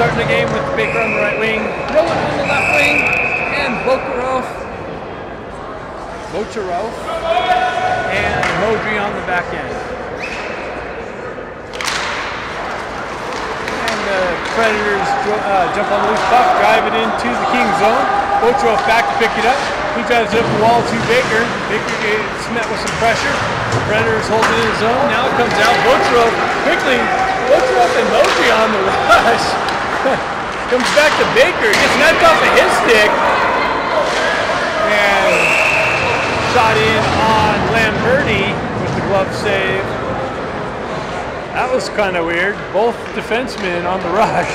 starting the game with Baker on the right wing, Rowan on the left wing, and Bocharov, and Modry on the back end. And the Predators jump on the loose puck, drive it into the Kings zone. Bocharov back to pick it up. He drives it up the wall to Baker. Baker gets met with some pressure. The Predators hold it in his zone. Now it comes out. Bocharov quickly. Bocharov and Modry on the rush. Comes back to Baker. Gets knocked off of his stick. And shot in on Lamberti with the glove save. That was kind of weird. Both defensemen on the rush.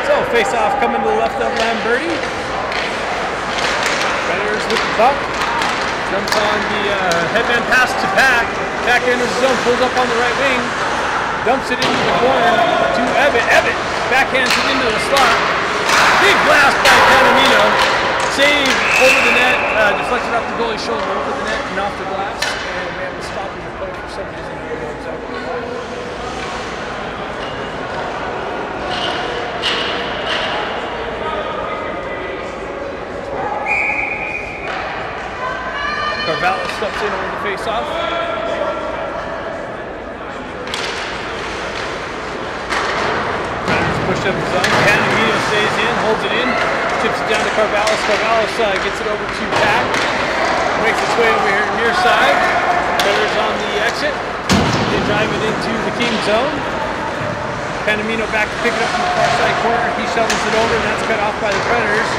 So face-off coming to the left of Lamberti. Predators with the puck. Jumps on the headman pass to Pack. Pack enters the zone, pulls up on the right wing. Dumps it into the corner to Ebbett. Ebbett backhands it into the slot. Big blast by Panamino. Save over the net. Deflected off the goalie's shoulder over the net and off the glass. And we have to stop the play for some reason. I don't know exactly why. Carvalho steps in over the face-off. Pushed up the zone. Panamino stays in, holds it in, tips it down to Carvalho. Carvalho gets it over to Pack. Makes its way over here near side. Predators on the exit. They drive it into the King zone. Panamino back to pick it up from the far side corner. He shovels it over and that's cut off by the Predators.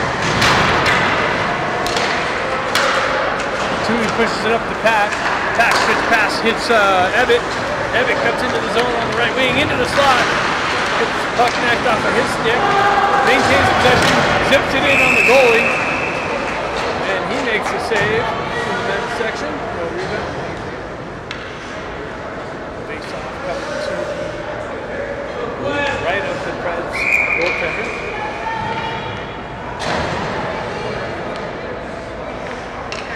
Tui pushes it up to Pack. Pack switch pass hits Ebbett. Ebbett cuts into the zone on the right wing, into the slot. Gets the puck knocked off of his stick, maintains possession, zips it in on the goalie, and he makes a save in the men's section. No rebound. Face off coming to the right of the Preds goaltender.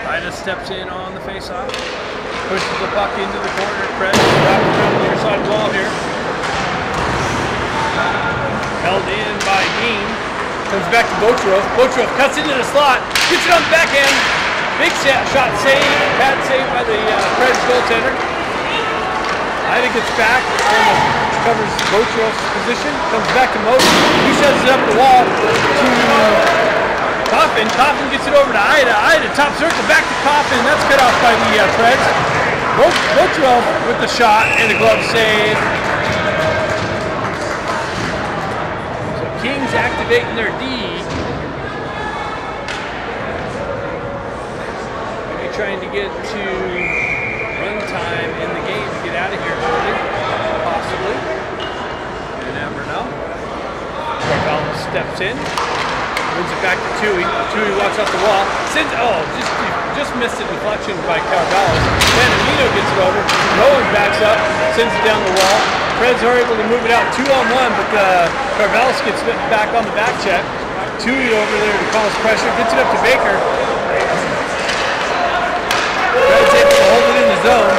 Ida steps in on the face off, pushes the puck into the corner. Preds wrapped around the near side wall here. Held in by Dean. Comes back to Bocharov. Bocharov cuts into the slot. Gets it on the backhand. Big shot save. Bad save by the Preds goaltender. Ida gets back. Covers Bocharov's position. Comes back to Modry. He sets it up the wall to Coffin. Coffin gets it over to Ida. Ida top circle back to Coffin. That's cut off by the Preds. Bocharov with the shot and the glove save. Kings activating their D. Maybe trying to get to run time in the game to get out of here early, possibly. You never know. Carvalho steps in, wins it back to Tui. Tui walks off the wall. Sends, just missed a deflection by Carvalho. Panamino gets it over. Rowan backs up, sends it down the wall. Preds are able to move it out 2-on-1, but Carvalho gets back on the back check. Tui over there to cause pressure, gets it up to Baker. Preds able to hold it in the zone.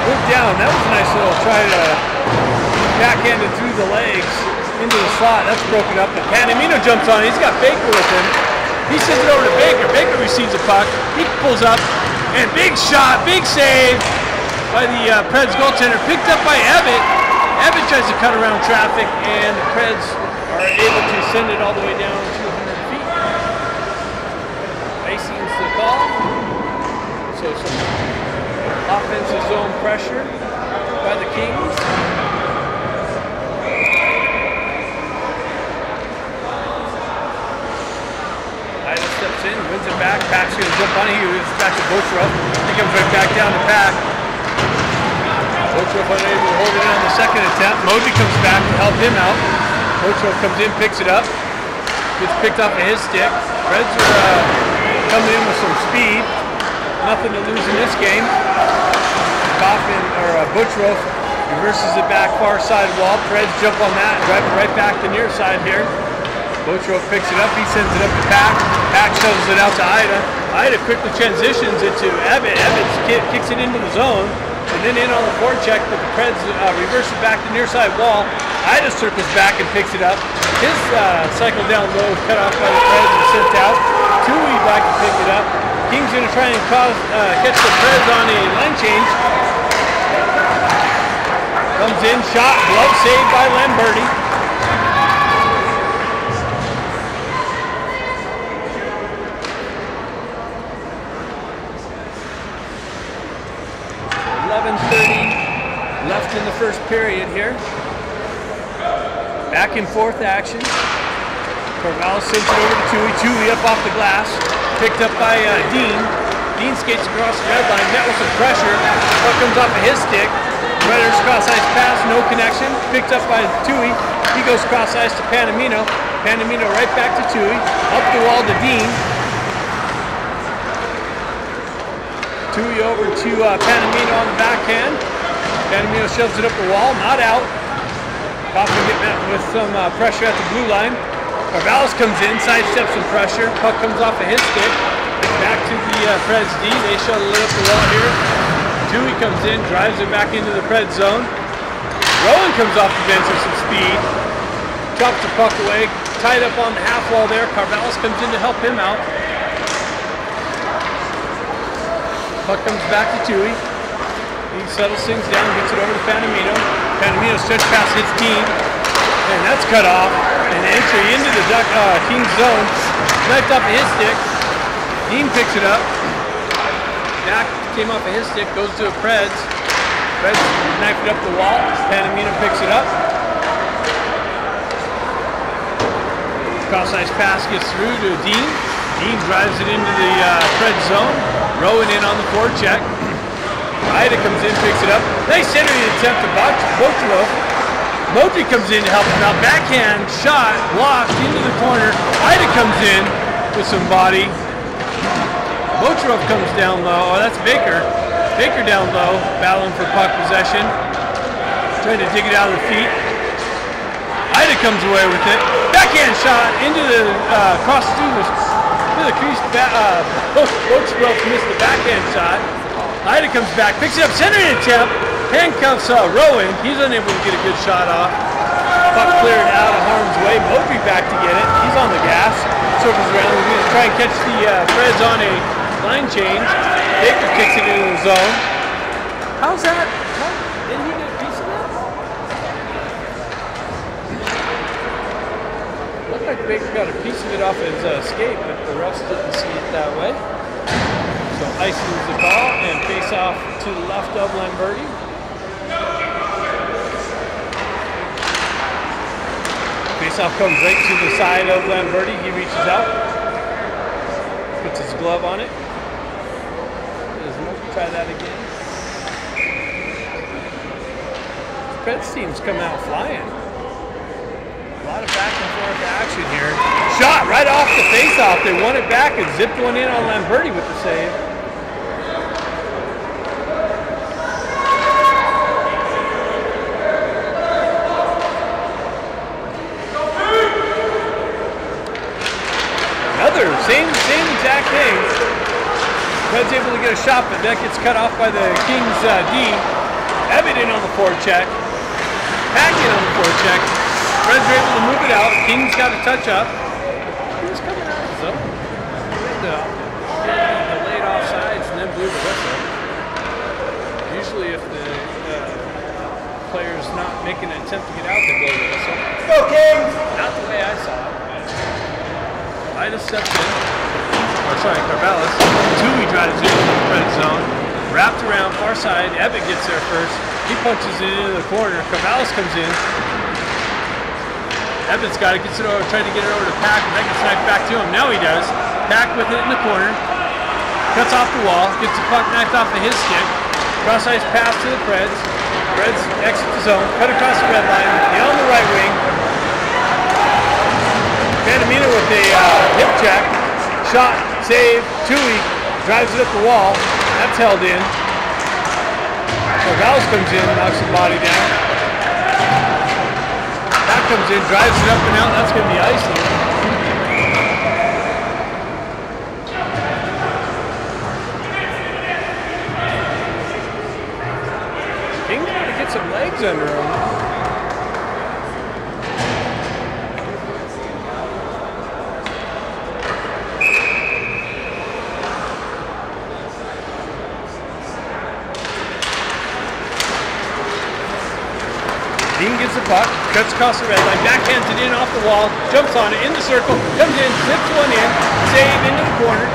Move down, that was a nice little try to backhand it through the legs into the slot. That's broken up, but Panamino jumps on it. He's got Baker with him. He sends it over to Baker. Baker receives a puck. He pulls up, and big shot, big save by the Preds goaltender, picked up by Ebbett. Ebbett tries to cut around traffic, and the Preds are able to send it all the way down 200 feet. Icing's the call. So some offensive zone pressure by the Kings. Ida steps in, wins it back. Pack's going to jump on it. He moves back to Bocharov. He comes right back down to Pack. Bocharov unable to hold it in on the second attempt. Modry comes back to help him out. Bocharov comes in, picks it up. Gets picked off of his stick. Reds are coming in with some speed. Nothing to lose in this game. Bocharov reverses it back far side wall. Preds jump on that and drive it right back to near side here. Bocharov picks it up. He sends it up to Pack. Pack shovels it out to Ida. Ida quickly transitions into Abbott. Abbott kicks it into the zone, and then in on the forecheck, but the Preds reverses back to near side wall. Ida circles back and picks it up. His cycle down low, cut off by the Preds and sent out. Tui back to pick it up. King's going to try and catch the Preds on a line change. Comes in, shot, glove saved by Lamberti. Left in the first period here. Back and forth action. Corvallis sends it over to Tui. Tui up off the glass. Picked up by Dean. Dean skates across the red line. Met with some pressure. Puck comes off of his stick. Predators cross ice pass. No connection. Picked up by Tui. He goes cross ice to Panamino. Panamino right back to Tui. Up the wall to Dean. Tui over to Panamino on the backhand. Panamino shoves it up the wall, not out. Kaufman get met with some pressure at the blue line. Corvallis comes in, sidesteps some pressure. Puck comes off of his stick. Back to the Preds D. They shuttle it up the wall here. Tui comes in, drives it back into the Preds zone. Rowan comes off the bench with some speed. Chops the puck away, tied up on the half wall there. Corvallis comes in to help him out. Puck comes back to Tui. He settles things down, gets it over to Panamino. Panamino stretch pass hits Dean, and that's cut off. An entry into the King's zone. Knifed off of his stick. Dean picks it up. Back came off of his stick, goes to a Preds. Preds knifed it up the wall. Panamino picks it up. Cross ice pass gets through to Dean. Dean drives it into the Preds zone. Rowan in on the forecheck. Ida comes in, picks it up. Nice centering attempt to Bochilov. Modry comes in to help him out. Backhand shot, blocked into the corner. Ida comes in with some body. Bochilov comes down low. Oh, that's Baker. Baker down low, battling for puck possession. Trying to dig it out of the feet. Ida comes away with it. Backhand shot into the cross through the crease. Bochilov missed the backhand shot. Ida comes back, picks it up, centering attempt, handcuffs Rowan. He's unable to get a good shot off. Puck cleared out of harm's way. Modry back to get it. He's on the gas. Circles around. He's going to try and catch the Preds on a line change. Baker kicks it into the zone. How's that? Did he get a piece of that? Looked like Baker got a piece of it off his skate, but the refs didn't see it that way. So icings the ball and face off to the left of Lamberti. Face off comes right to the side of Lamberti. He reaches out, puts his glove on it. Try that again. Preds team's come out flying. A lot of back and forth action here. Shot right off the face off. They won it back and zipped one in on Lamberti with the save. Same exact thing. Preds able to get a shot, but that gets cut off by the Kings D. Ebbett in on the forecheck. Pack in on the forecheck. Preds are able to move it out. Kings got a touch up. He was coming out of the zone. He delayed offsides and then blew the whistle. Usually if the player's not making an attempt to get out, they blow the whistle. Go Kings! Not the way I saw it. Ida steps in, Corvallis. Tui drives into the Preds zone. Wrapped around far side. Ebbett gets there first. He punches it into the corner. Corvallis comes in. Ebbett's got it, gets it over, trying to get it over to Pack. That gets knifed back to him. Now he does. Pack with it in the corner. Cuts off the wall. Gets the puck knifed off of his stick. Cross ice pass to the Preds. Preds exit the zone. Cut across the red line. Down the right wing. Panamino with a hip check, shot, save, Tui drives it up the wall, that's held in. Corvallis comes in, knocks the body down. That comes in, drives it up and out, that's going to be icing. get some legs under him. Dean gets the puck, cuts across the red line, backhands it in off the wall, jumps on it, in the circle, comes in, zips one in, save into the corner.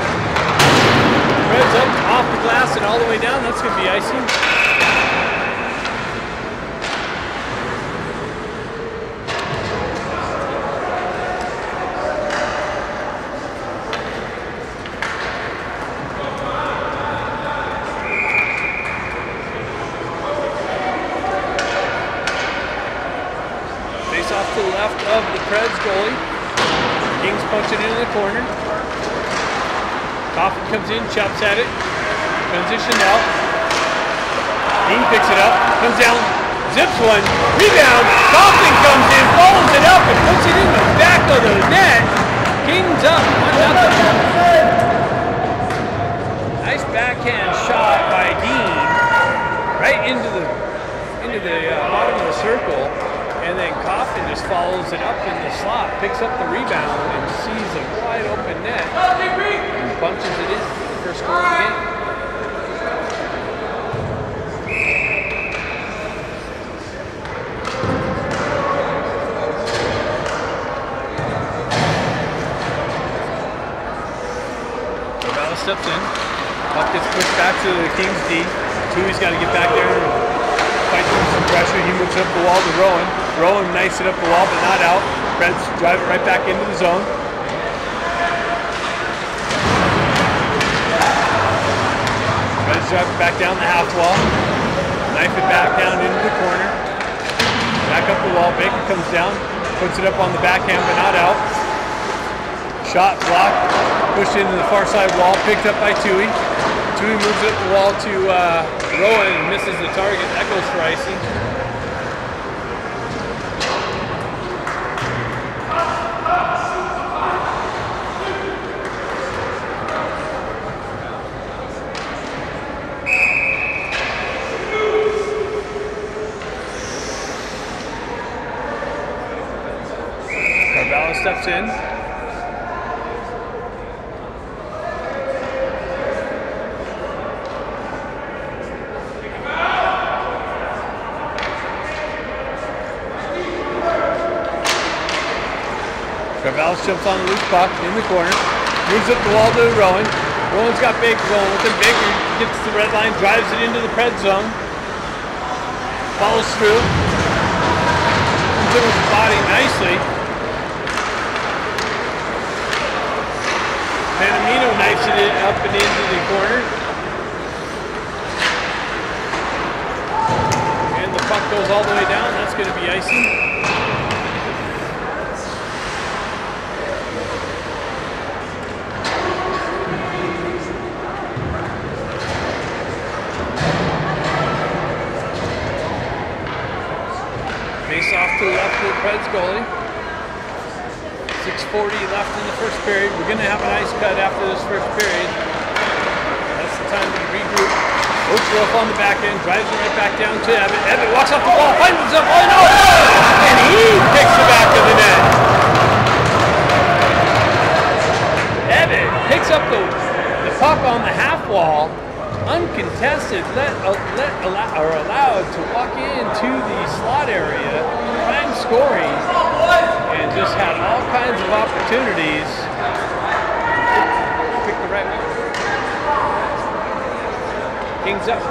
Reds up off the glass and all the way down. That's going to be icing. Face off to the left of the Preds goalie. Kings punch it into the corner. Coffin comes in, chops at it, transition out. Dean picks it up, comes down, zips one, rebound. Coffin comes in, follows it up, and puts it in the back of the net. Kings up, 1-0. Nice backhand shot by Dean, right into the bottom of the circle, and then Coffin just follows it up in the slot, picks up the rebound, and sees a wide open net. Punches it in for the first goal of the game. Corvallis steps in. Puck gets pushed back to the Kings D. Tui's got to get back there and fight through some pressure. He moves up the wall to Rowan. Rowan knifes it up the wall, but not out. Preds drive it right back into the zone. Drive it back down the half wall, knife it back down into the corner, back up the wall. Baker comes down, puts it up on the backhand but not out. Shot blocked, pushed into the far side wall, picked up by Tui. Tui moves up the wall to Rowan and misses the target. That goes for icing. Steps in. Corvallis jumps on the loose puck in the corner, moves up the wall to Rowan. Rowan's got Baker going with him. Baker gets the red line, drives it into the Pred zone, follows through, comes in with the body nicely. Panamino knifes it up and into the corner. And the puck goes all the way down. That's going to be icing. Face off to the left of the Preds goalie. 6:40 left in the first period. We're going to have an ice cut after this first period. That's the time to regroup. Oaksworth on the back end, drives it right back down to Evan. Evan walks off the wall, finds himself, oh no! And he picks the back of the net. Evan picks up the puck on the half wall, uncontested, allowed to walk into the slot area, prime scoring, and just had all kinds of opportunities. Pick the right one. Kings up 2-0.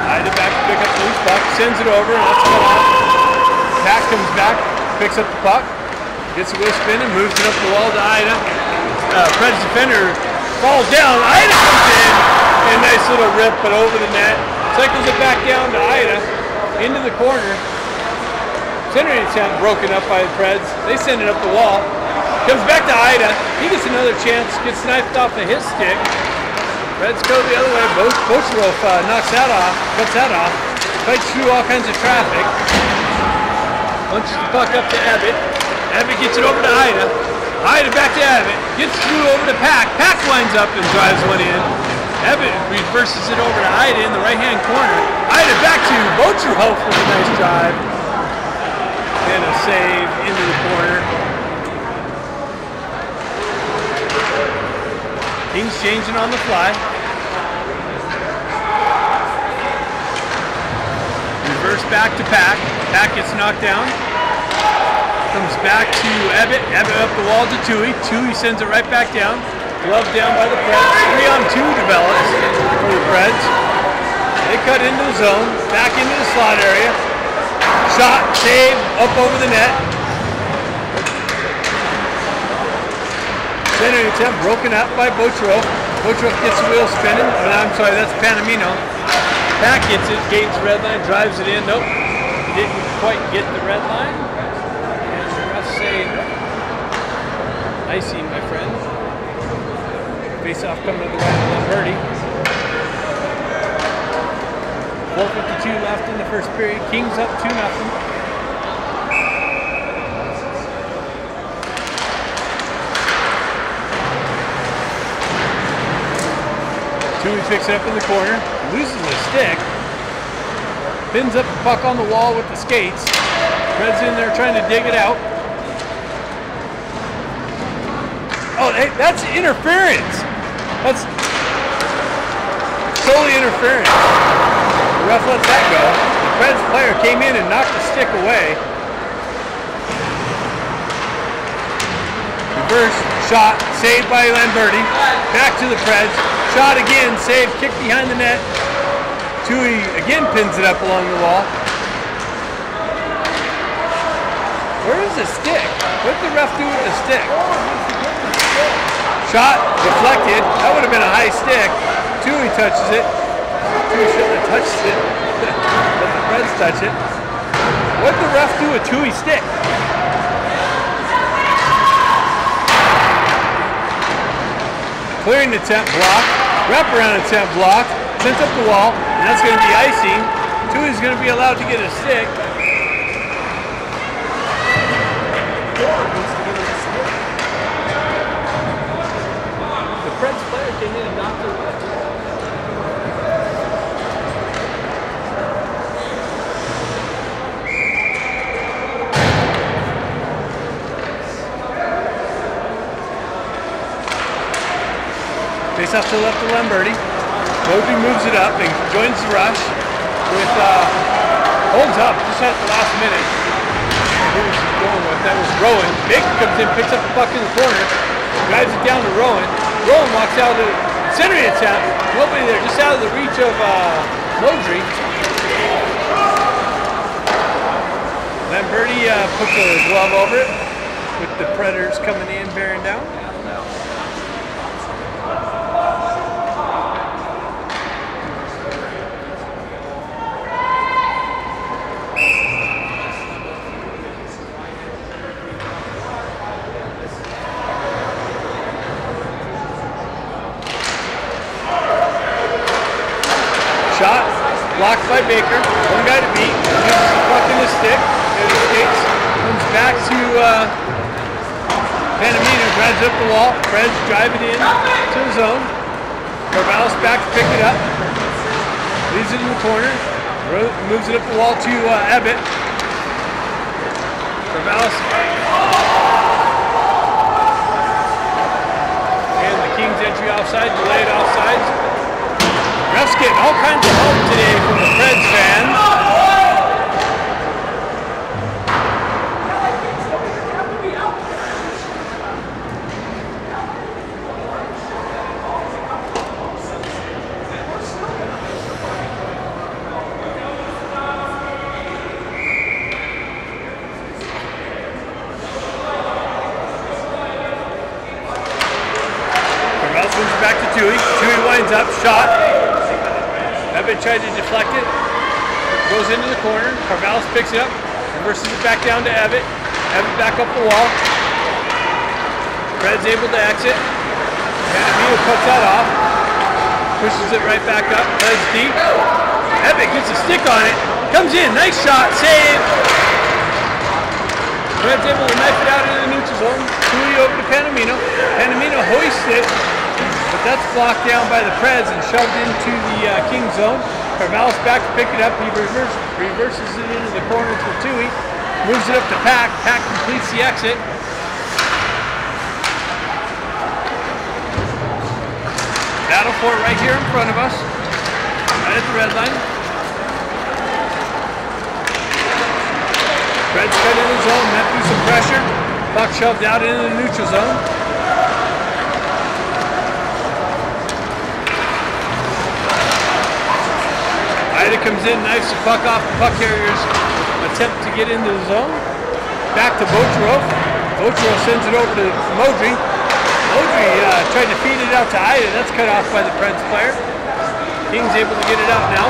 Ida back to pick up the loose puck, sends it over, and that's cut off. Pat comes back, picks up the puck, gets a wheel spin and moves it up the wall to Ida. Preds defender falls down. Ida comes in, and nice little rip, but over the net. Cycles it back down to Ida, into the corner. Centering attempt broken up by the Preds. They send it up the wall. Comes back to Ida. He gets another chance, gets knifed off of his stick. Preds go the other way. Bocherov knocks that off, cuts that off. Fights through all kinds of traffic. Punches the puck up to Abbott. Abbott gets it over to Ida. Hyde back to Abbott. Gets through over to Pack. Pack winds up and drives one in. Abbott reverses it over to Hyde in the right-hand corner. Hyde back to Bocherhoff with a nice drive. And a save into the corner. Kings changing on the fly. Reverse back to Pack. Pack gets knocked down. Comes back to Abbott. Abbott up the wall to Tui. Tui sends it right back down. Glove down by the Preds. 3-on-2 develops for the Preds. They cut into the zone. Back into the slot area. Shot, save, up over the net. Center attempt broken up by Bocherhoff. Bocherhoff gets the wheel spinning. Oh, I'm sorry, that's Panamino. Pack gets it, gains red line, drives it in. Nope, he didn't quite get the red line. And the refs say, icing, my friend. Face off coming to the right of Lamberti. 4:52 left in the first period. Kings up 2-0. Tui picks it up in the corner, loses a stick, pins up the puck on the wall with the skates. Red's in there trying to dig it out. Oh, hey, that's interference. That's totally interference. The ref lets that go. The Preds player came in and knocked the stick away. Reverse, shot, saved by Lamberti. Back to the Preds. Shot again, save, kick behind the net. Tui again pins it up along the wall. Where is the stick? What did the ref do with the stick? Shot, deflected. That would have been a high stick. Tui touches it. Tui shouldn't have touched it. But the Preds touch it. What did the ref do with Tui's stick? Clearing the attempt block. Wraparound attempt blocked, sent up the wall, and that's going to be icing. Tui's going to be allowed to get a stick. The Preds player came in and knocked it away. Face off to the left of Lamberti. Bode moves it up and joins the rush with, holds up just at the last minute. Who was going with? That was Rowan. Baker comes in, picks up the puck in the corner, drives it down to Rowan. Rowan walks out of the center attempt. Nobody there, just out of the reach of Modry. Lamberti puts a glove over it with the Predators coming in, bearing down. Shot, blocked by Baker. One guy to beat. Uses the puck in the stick. It escapes. Comes back to Panamino. Drives up the wall. Preds drive it in to the zone. Corvallis back to pick it up. Leaves it in the corner. Moves it up the wall to Abbott. Corvallis. And the Kings entry offside. Delayed offsides. Refs getting all kinds of help today from the Preds fans. Corvallis moves it back to Tui. Tui winds up, shot. Abbott tried to deflect it, goes into the corner, Corvallis picks it up, reverses it back down to Abbott. Abbott back up the wall. Preds able to exit. Panamino cuts that off, pushes it right back up, Preds deep. Abbott gets a stick on it, comes in, nice shot, save. Preds able to knife it out into the neutral zone. Tui over to Panamino. it, but that's blocked down by the Preds and shoved into the King zone. Carvalho's back to pick it up. He reverses it into the corner for Tui. Moves it up to Pack. Pack completes the exit. Battle for it right here in front of us. Right at the red line. Preds cut in the zone, met through some pressure. Puck shoved out into the neutral zone. Ida comes in, knifes the puck off the puck carrier's attempt to get into the zone. Back to Bocherov. Bocherov sends it over to Modry. Modry tried to feed it out to Ida. That's cut off by the Preds player. King's able to get it out now.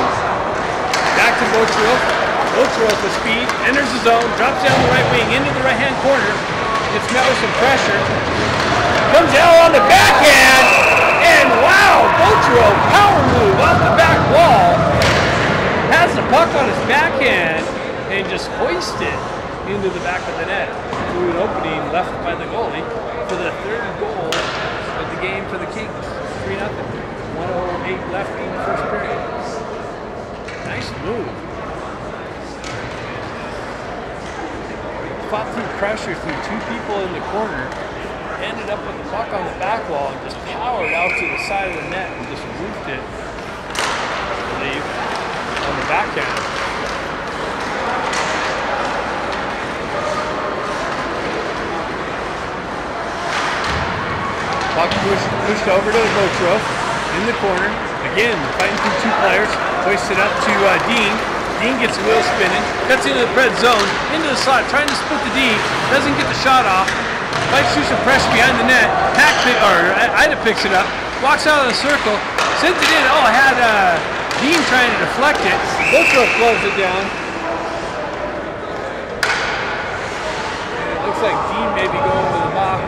Back to Bocherov. Bocherov with speed, enters the zone, drops down the right wing into the right-hand corner. Gets met with some pressure. Comes out on the backhand, and wow, Bocherov power move off the back wall. Has the puck on his backhand and just hoists it into the back of the net through an opening left by the goalie for the third goal of the game for the Kings. 3-0. 1:08 left in the first period. Nice move. Fought through pressure through two people in the corner, ended up with the puck on the back wall and just powered out to the side of the net and just roofed it, I believe, on the backhand. Puck pushed over to Bocherov in the corner. Again, fighting through two players, hoists it up to Dean. Dean gets the wheel spinning, cuts into the Preds zone, into the slot, trying to split the D, doesn't get the shot off, fights through some pressure behind the net, Ida picks it up, walks out of the circle, sends it in. Oh, I had Dean trying to deflect it. Bocherov blows it down. It looks like Dean may be going to the box.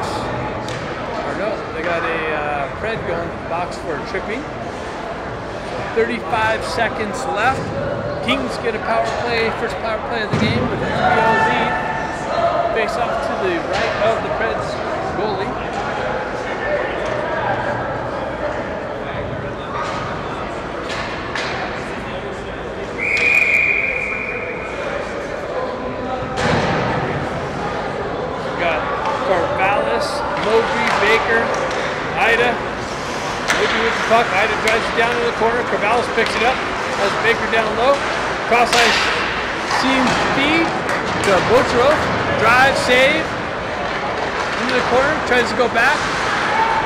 Or no, they got a Pred going to the box for tripping. 35 seconds left. Kings get a power play, first power play of the game with a 3-0 lead. Face off to the right of the Preds goalie. We've got Carvalho, Modry, Baker, Ida. Modry with the puck. Ida drives it down to the corner. Carvalho picks it up. Has Baker down low. Cross ice seam feed to Bocherov. Drive, save. Into the corner. Tries to go back.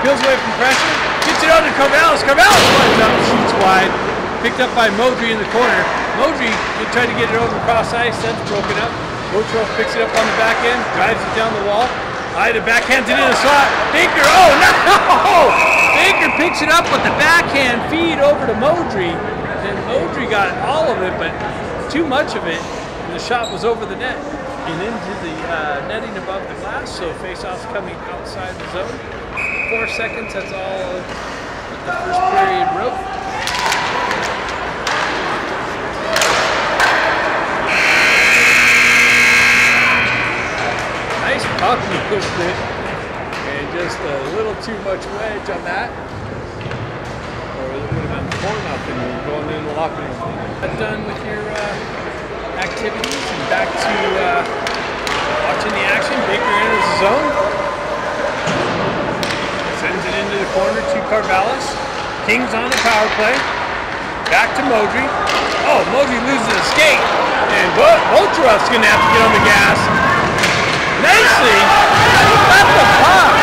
Peels away from pressure. Gets it out to Carvalho. Carvalho runs up. Shoots wide. Picked up by Modry in the corner. Modry tried to get it over cross ice. That's broken up. Bocherov picks it up on the back end. Drives it down the wall. Ida backhands it in the slot. Baker. Oh no! Baker picks it up with the backhand feed over to Modry. And Modry got all of it, but too much of it, and the shot was over the net and into the netting above the glass, so face-off's coming outside the zone. 4 seconds, that's all the first period wrote. Nice puck movement, and just a little too much wedge on that. It would have been 4-0 going in the locker room. Done with your activities and back to watching the action. Baker enters the zone. Sends it into the corner to Carvalho. Kings on the power play. Back to Modry. Oh, Modry loses a skate. And Bocherov's going to have to get on the gas. Nicely. Got the puck.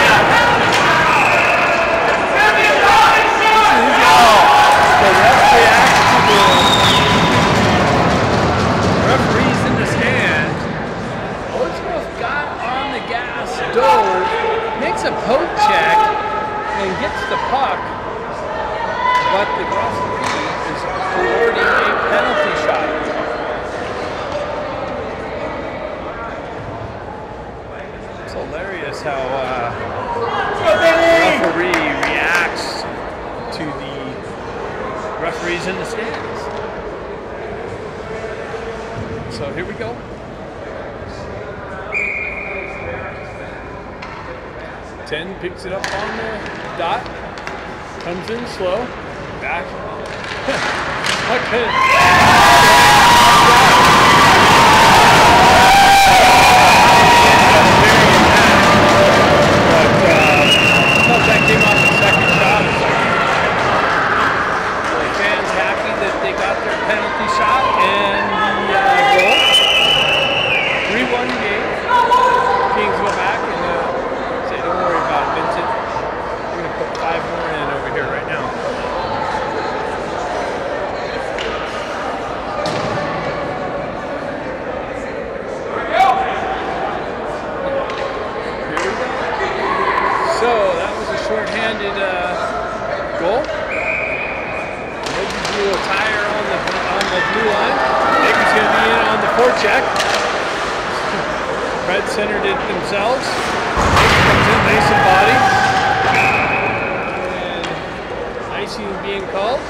Referees in the stand. Bocherov got on the gas, dove, makes a poke check, and gets the puck, but the referee is awarding a penalty shot. It's hilarious how the referee reacts to the referees in the stands. So here we go. Ten picks it up on the dot. Comes in slow. Back. Okay. That came off the second shot. The fans happy that they got their penalty shot and the goal. 3-1 game. Kings go back and say, don't worry about it, Vincent. We're going to put 5 more in over here right now. Short-handed goal. Maybe blew a tire on the blue line. Baker's going to be in on the forecheck. Red centered it themselves. Baker comes in, lace and body. And icing being called.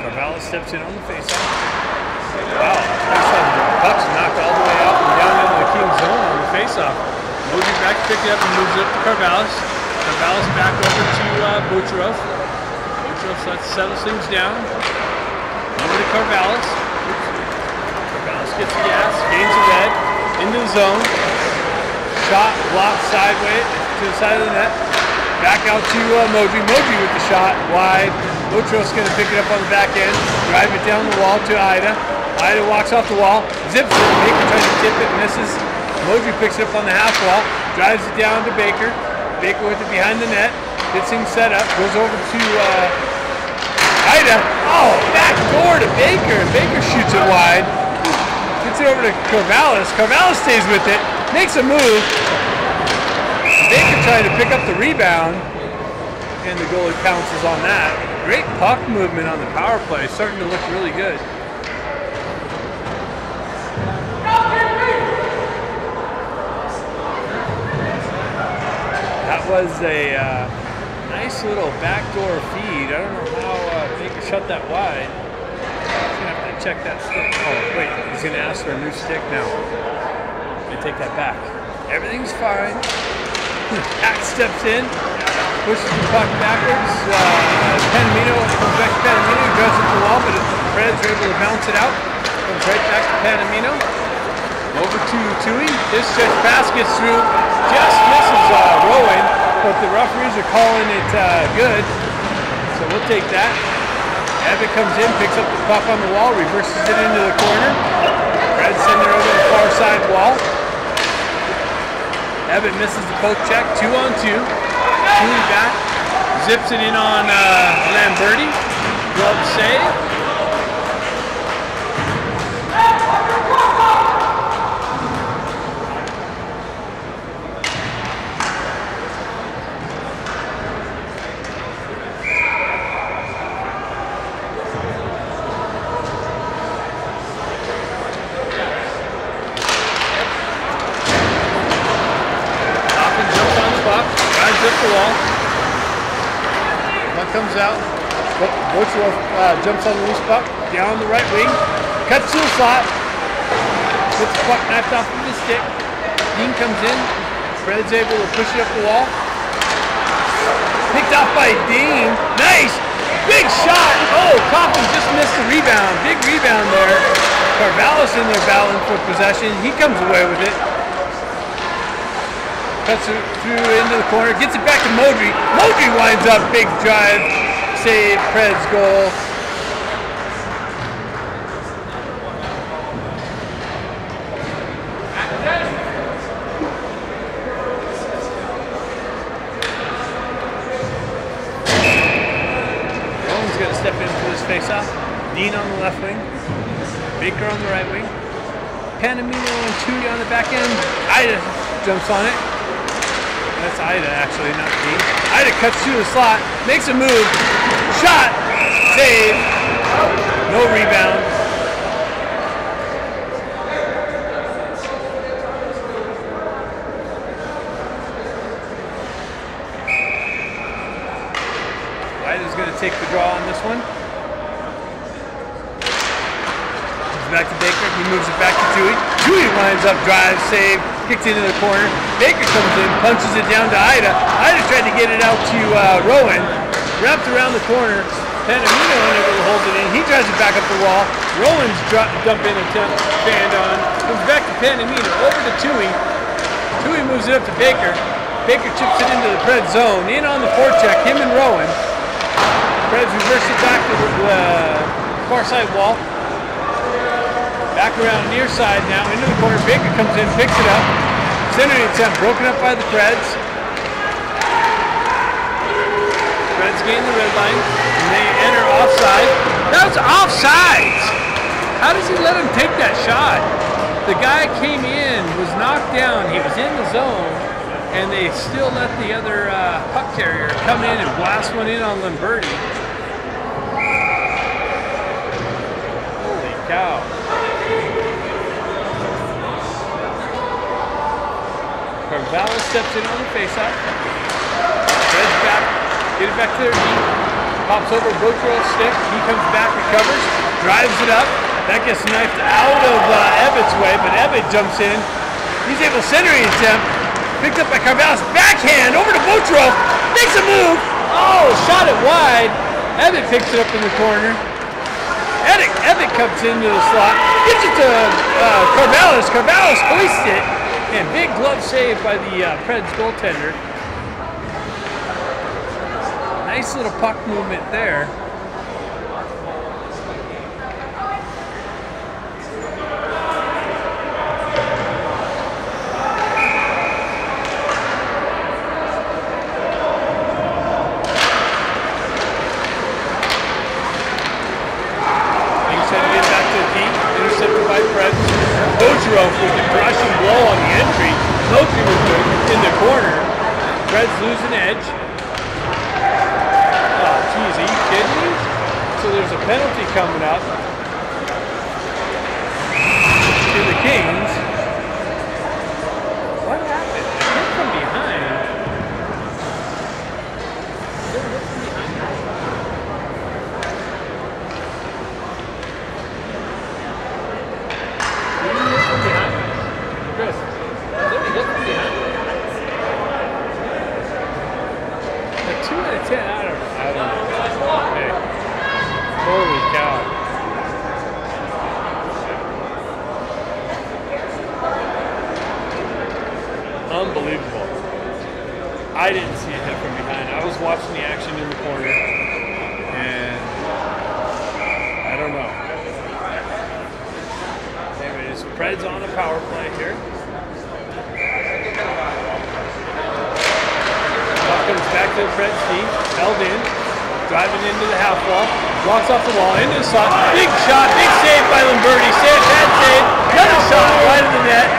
Carvalho steps in on the faceoff. Wow, puck's knocked all the way out and down into the Kings zone on the faceoff. Moji back to pick it up and moves it up to Carvalho. Carvalho back over to Bucherov. Bucherov settles things down. Over to Carvalho. Carvalho gets the gas, gains the red, into the zone. Shot blocked sideways to the side of the net. Back out to Moji. Moji with the shot wide. Bucherov's going to pick it up on the back end, drive it down the wall to Ida. Ida walks off the wall, zips it. Baker tries to tip it, misses. Moji picks it up on the half wall, drives it down to Baker. Baker with it behind the net, gets things set up, goes over to Ida. Oh, back door to Baker. Baker shoots it wide. Gets it over to Carvalho. Carvalho stays with it, makes a move. Baker trying to pick up the rebound, and the goalie pounces on that. Great puck movement on the power play, starting to look really good. That was a nice little backdoor feed. I don't know how Baker shut that wide. He's going to have to check that stick. Oh, wait, he's going to ask for a new stick now. I'm going to take that back. Everything's fine. Hack steps in. Pushes the puck backwards. Panamino comes back to Panamino, goes up the wall, but Preds are able to bounce it out. Comes right back to Panamino. Over to Tui. This stretch pass gets through. Just misses Rowan, but the referees are calling it good. So we'll take that. Evan comes in, picks up the puck on the wall, reverses it into the corner. Preds send it over the far side wall. Evan misses the poke check. 2-on-2. Tui back, zips it in on Lamberti. Glove save. Toppin jumps on the puck, drives up the wall. Puck comes out. Bucherov jumps on the loose puck, down the right wing, cuts to the slot, gets the puck knocked off of the stick. Dean comes in, Fred's able to push it up the wall. Picked off by Dean. Nice! Big shot! Oh, Coffin just missed the rebound. Big rebound there. Carvalho's in there battling for possession. He comes away with it. Cuts it through into the corner, gets it back to Moji. Moji winds up, big drive, save, Preds goal. Rowan's going to step in for this face-off. Dean on the left wing, Baker on the right wing. Panamino and Tui on the back end. Ida jumps on it. That's Ida, actually, not Dean. Ida cuts through the slot, makes a move, shot, save, no rebound. Ida's going to take the draw on this one. Back to Baker, he moves it back to Tui. Tui winds up, drives, save, kicks into the corner. Baker comes in, punches it down to Ida. Ida tried to get it out to Rowan, wrapped around the corner. Panamino unable to hold it in. He drives it back up the wall. Rowan's dump in attempt, band on. Comes back to Panamino, over to Tui. Tui moves it up to Baker. Baker chips it into the Pred zone. In on the forecheck, him and Rowan. Preds reverse it back to the far side wall. Back around near side now, into the corner. Baker comes in, picks it up. Centering attempt, broken up by the Preds. Preds gain the red line, and they enter offside. That was offsides! How does he let him take that shot? The guy came in, was knocked down, he was in the zone, and they still let the other puck carrier come in and blast one in on Lamberti. Holy cow. Carvalho steps in on the faceoff. Reds back, get it back to their feet. Pops over Boutros' stick. He comes back, recovers, drives it up. That gets knifed out of Ebbets' way, but Ebbets jumps in. He's able to center an attempt. Picked up by Carvalho's backhand over to Boutros. Makes a move. Oh, shot it wide. Ebbets picks it up in the corner. Ebbets comes into the slot. Gives it to Carvalho. Carvalho hoists it. And big glove save by the Preds goaltender. Nice little puck movement there. Intercepted by Preds. Boutros with the crushing blow on the entry. Mosley was good in the corner. Preds lose an edge. Oh, geez, are you kidding me? So there's a penalty coming up to the Kings. What happened? They hit from behind. They hit from behind. Chris, is there a hit from behind? A 2 out of 10, I don't know. Hey. Holy cow. Unbelievable. I didn't see a hit from behind. I was watching the action in the corner, and I don't know. Anyways, Preds on a power play here. Puck comes back to the Preds team, held in, driving into the half wall, walks off the wall, into the slot, big shot, big save by Lamberti, bad save, another shot right of the net.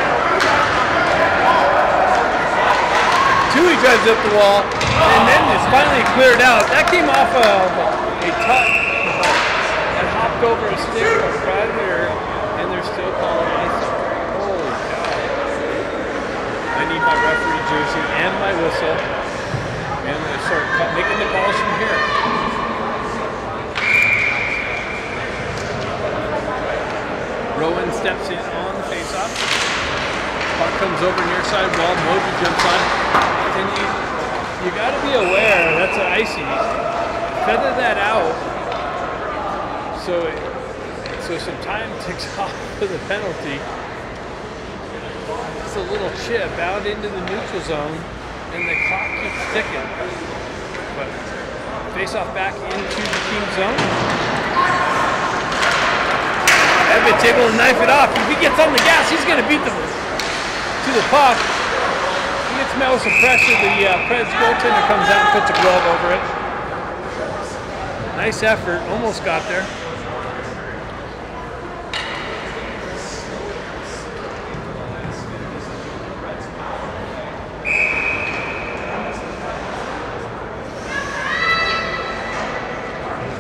Tui drives up the wall, and then it's finally cleared out. That came off of a touch and hopped over a stick of Bradley, and they're still calling ice. Holy cow. I need my referee jersey and my whistle. And I'm going to start making the calls from here. Rowan steps in on the faceoff. Puck comes over near side wall. Moji jumps on it. And you got to be aware that's an icy. Feather that out so some time ticks off for the penalty. It's a little chip out into the neutral zone. And the clock keeps ticking. But face off back into the team zone. Ebbets able to knife it off. If he gets on the gas, he's going to beat them to the puck. He gets met with some pressure. The Preds goaltender comes out and puts a glove over it. Nice effort. Almost got there.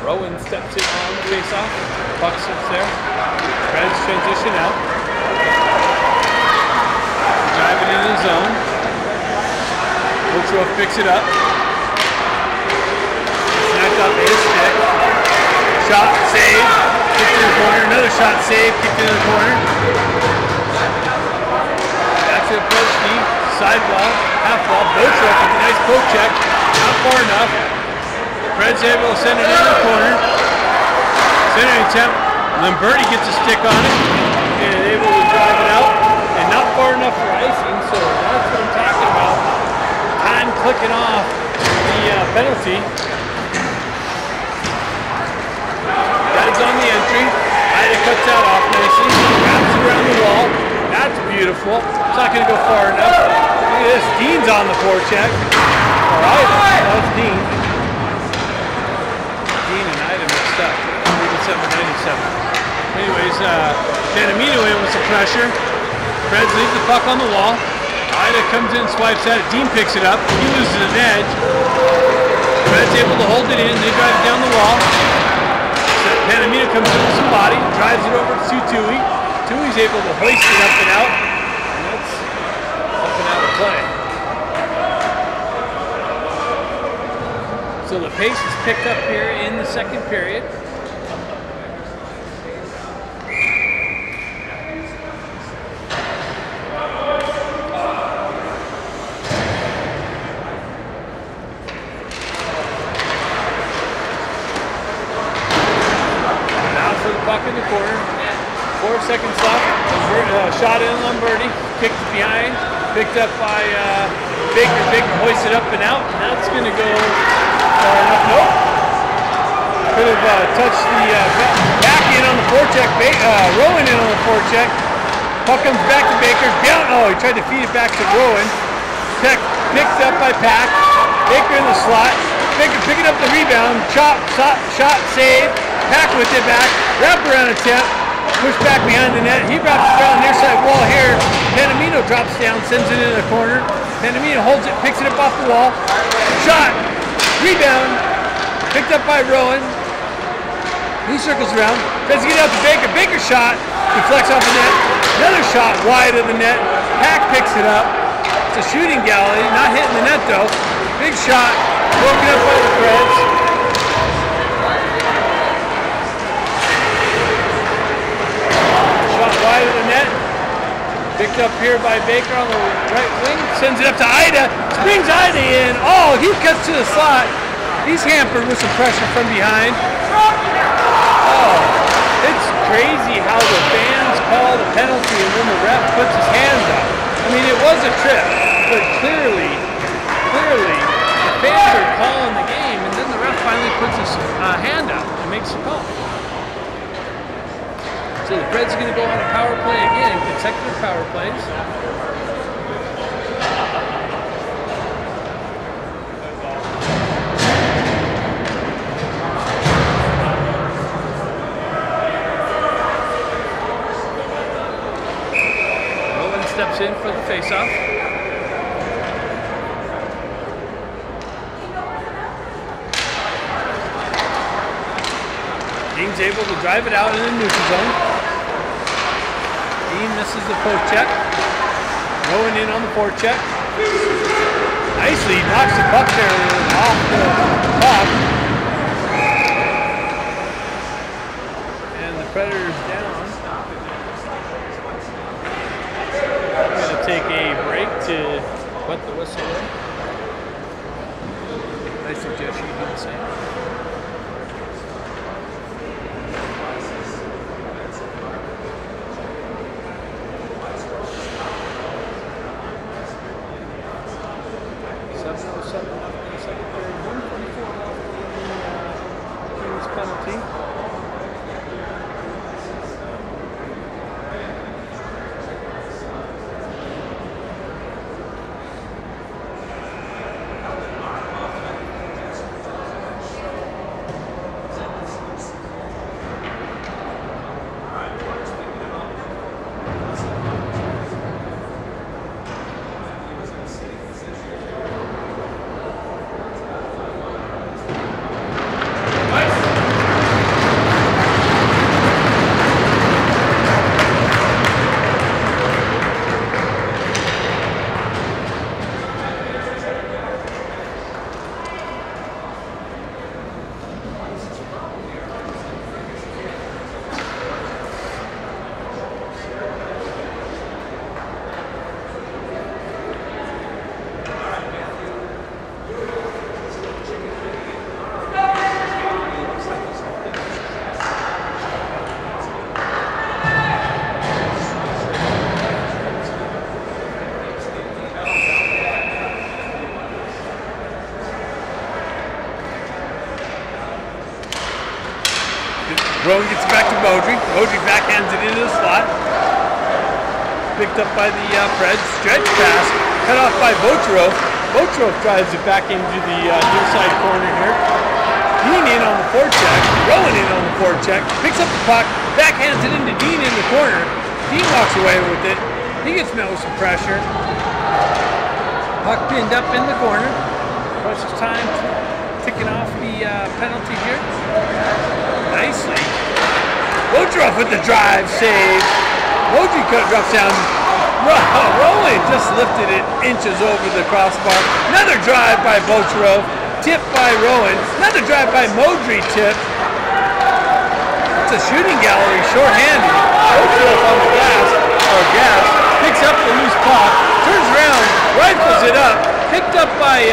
Rowan steps in on the face-off. Puck sits there. Preds transition out. Driving in the zone. Boutros picks it up. Snap up his stick. Shot, save, kicked in the corner. Another shot, save, kicked into the corner. Back to the approach knee, side wall, half wall. Botrek with a nice poke check. Not far enough. Fred's able to send it into the corner. Center attempt. Lamberti gets a stick on it and is able to drive it out. And not far enough for icing, so that's what I'm talking about. Time clicking off the penalty. That's on the entry. Ida cuts that off nicely. Wraps it around the wall. That's beautiful. It's not going to go far enough. Look at this. Dean's on the forecheck. Or Ida. That's Dean. Dean and Ida mixed up. 97. Anyways, Panamino in with some pressure. Freds leaves the puck on the wall. Ida comes in, swipes at it. Dean picks it up. He loses an edge. Fred's able to hold it in. They drive it down the wall. Panamino comes in with some body, drives it over to Tui. Tui's able to hoist it up and out. And that's up and out of play. So the pace is picked up here in the second period. Puck in the corner, 4 seconds left, shot in Lamberti, kicked behind, picked up by Baker. Baker hoisted up and out, and that's going to go far enough. Nope. Could have touched the back in on the forecheck, Rowan in on the forecheck. Puck comes back to Baker, down, oh, he tried to feed it back to Rowan. Picked up by Pack, Baker in the slot, Baker picking up the rebound, shot, save. Pack with it back, wrap around attempt, push back behind the net. He wraps it around the near side wall here. Panamino drops down, sends it into the corner. Panamino holds it, picks it up off the wall. Shot, rebound, picked up by Rowan. He circles around, tries to get out to Baker. Baker shot, deflects off the net. Another shot wide of the net. Pack picks it up. It's a shooting gallery, not hitting the net though. Big shot, broken up by the Freds. Wide of the net, picked up here by Baker on the right wing, sends it up to Ida, brings Ida in, oh, he cuts to the slot, he's hampered with some pressure from behind. Oh, it's crazy how the fans call the penalty and when the ref puts his hands up. I mean, it was a trip, but clearly, the fans are calling the game, and then the ref finally puts his hand up and makes the call. So the Preds are going to go on a power play again, consecutive power plays. Rowan steps in for the faceoff. Dean's able to drive it out in the neutral zone. Dean misses the poke check. Rowan in on the forecheck. Nicely knocks the puck there off the puck. And the Predators down. I'm going to take a break to wet the whistle in. I suggest you do the same. Rowan gets it back to Modry. Modry backhands it into the slot. Picked up by the Preds. Stretch pass. Cut off by Bocherov. Bocherov drives it back into the near side corner here. Dean in on the forecheck. Rowan in on the forecheck. Picks up the puck. Backhands it into Dean in the corner. Dean walks away with it. He gets met with some pressure. Puck pinned up in the corner. Precious time ticking off the penalty here. Nicely. Bocherov with the drive save. Modry drops down. Rowan just lifted it inches over the crossbar. Another drive by Bocherov. Tipped by Rowan. Another drive by Modry tipped. It's a shooting gallery, shorthanded. Bocherov on the gas. Picks up the loose puck. Turns around. Rifles it up. Picked up by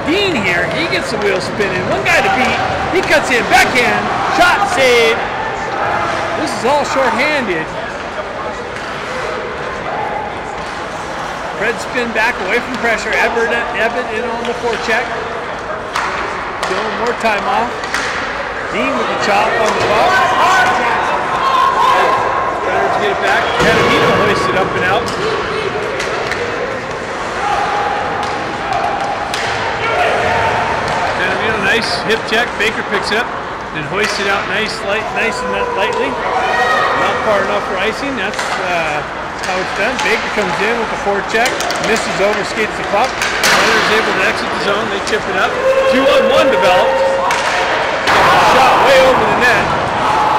Dean here. He gets the wheel spinning. One guy to beat. He cuts in. Backhand. Shot save. This is all shorthanded. Fred spin back away from pressure. Ebbett in on the forecheck. Still more time off. Dean with the chop on the ball. Predators get it back. Panamino hoists it up and out. Panamino, nice hip check. Baker picks it up and hoists it out nice and lightly. Not far enough for icing. That's how it's done. Baker comes in with the forecheck, misses over, skates the puck. Predators able to exit the zone. They chip it up. 2-on-1 developed. Shot way over the net.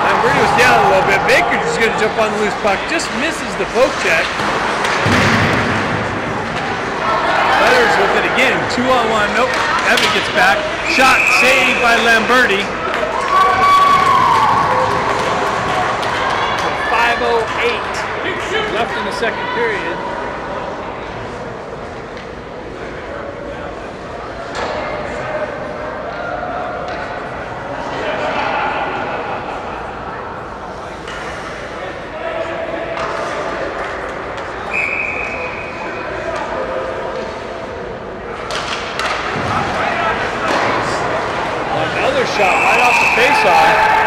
Lamberti was down a little bit. Baker just going to jump on the loose puck. Just misses the poke check. Predators with it again. 2-on-1. Nope. Evan gets back. Shot saved by Lamberti. 5:08 left in the second period. Another shot right off the face-off.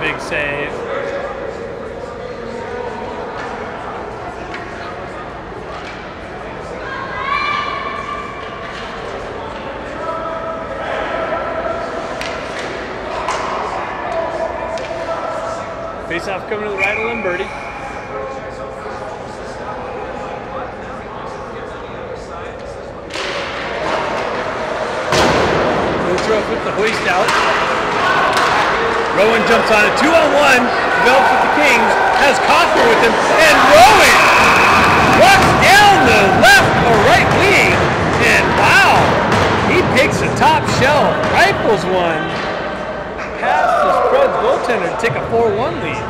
Big save. Face off coming to the right of Lamberti. Bocherov with the hoist out. Rowan jumps on it, 2-on-1, develops with the Kings, has Coffer with him, and Rowan walks down the left or right wing, and wow, he picks a top shelf, rifles one, past the Preds goaltender to take a 4-1 lead.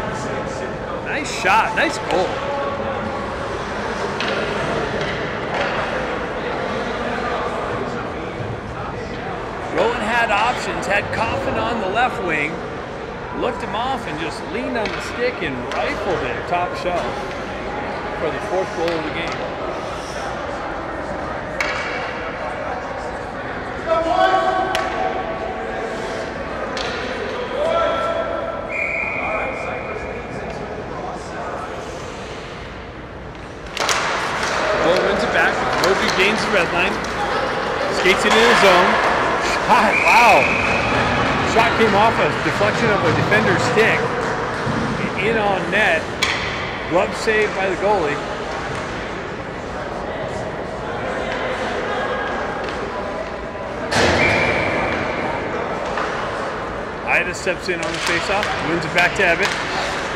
Nice shot, nice goal. Rowan had options, had Coffin on the left wing, looked him off and just leaned on the stick and rifled it top shelf for the 4th goal of the game. Rowan wins it back. Modry gains the red line. Skates it in his zone. Shot, wow. Shot came off a deflection of a defender's stick. In on net. Glove saved by the goalie. Ida steps in on the faceoff. Wins it back to Ebbett.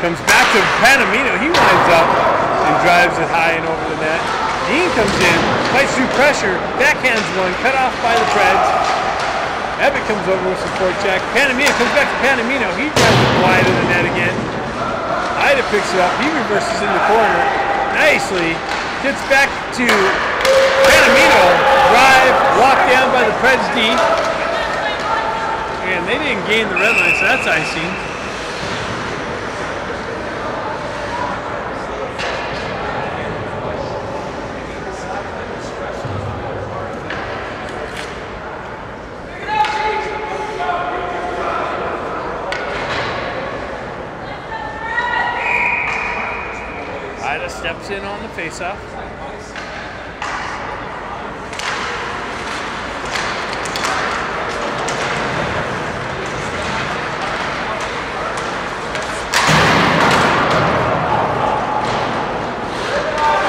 Comes back to Panamino. He winds up and drives it high and over the net. Dean comes in, fights through pressure, backhands one, cut off by the Preds. Ebbett comes over with some forecheck. Panamino comes back to Panamino. He drives it wide of the net again. Ida picks it up. He reverses in the corner nicely. Gets back to Panamino. Drive, walk down by the Preds D. And they didn't gain the red line, so that's icing. steps in on the face-off.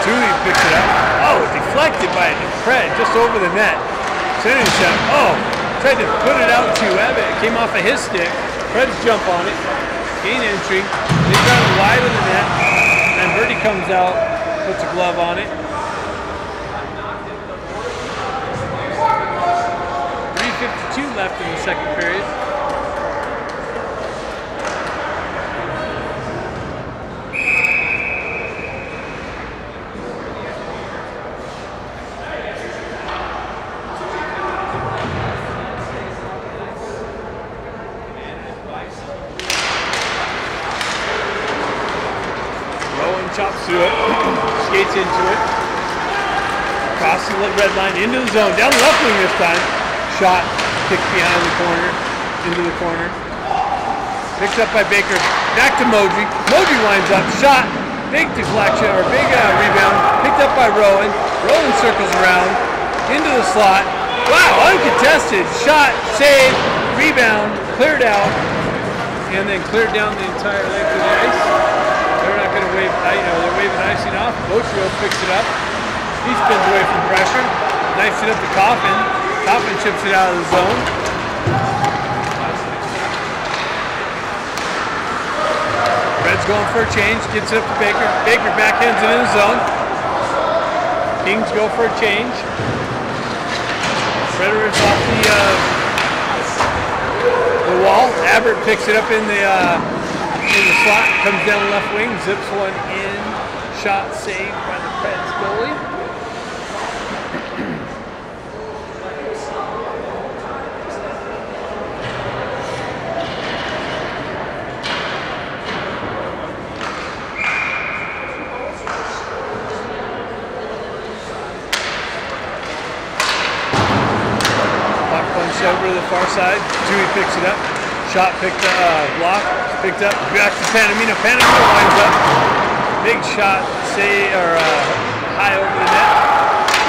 Tui picks it up. Oh, deflected by Fred just over the net. Sending shot. Oh, tried to put it out to Abbott. It came off of his stick. Fred's jump on it. Gain entry. They got it wide of the net. And Birdie comes out, puts a glove on it. 3:52 left in the second period. Chops through it, skates into it, crosses the red line into the zone, down the left wing this time. Shot, kicked behind the corner, into the corner. Picked up by Baker, back to Modry. Modry lines up, shot, big deflection, or big rebound, picked up by Rowan. Rowan circles around, into the slot. Wow, uncontested, shot, save, rebound, cleared out, and then cleared down the entire length of the ice. They're not going to wave, they're waving icing off. Botro picks it up. He spins away from pressure. Knifes it up to Coffin. Coffin chips it out of the zone. Red's going for a change. Gets it up to Baker. Baker backhands it in the zone. Kings go for a change. Predators off the wall. Abbott picks it up in the slot, comes down the left wing, zips one in, shot saved by the Preds goalie. Puck punched over to the far side, Tui picks it up, shot picked block. Picked up, back to Panamino. Panamino lines up. Big shot, high over the net.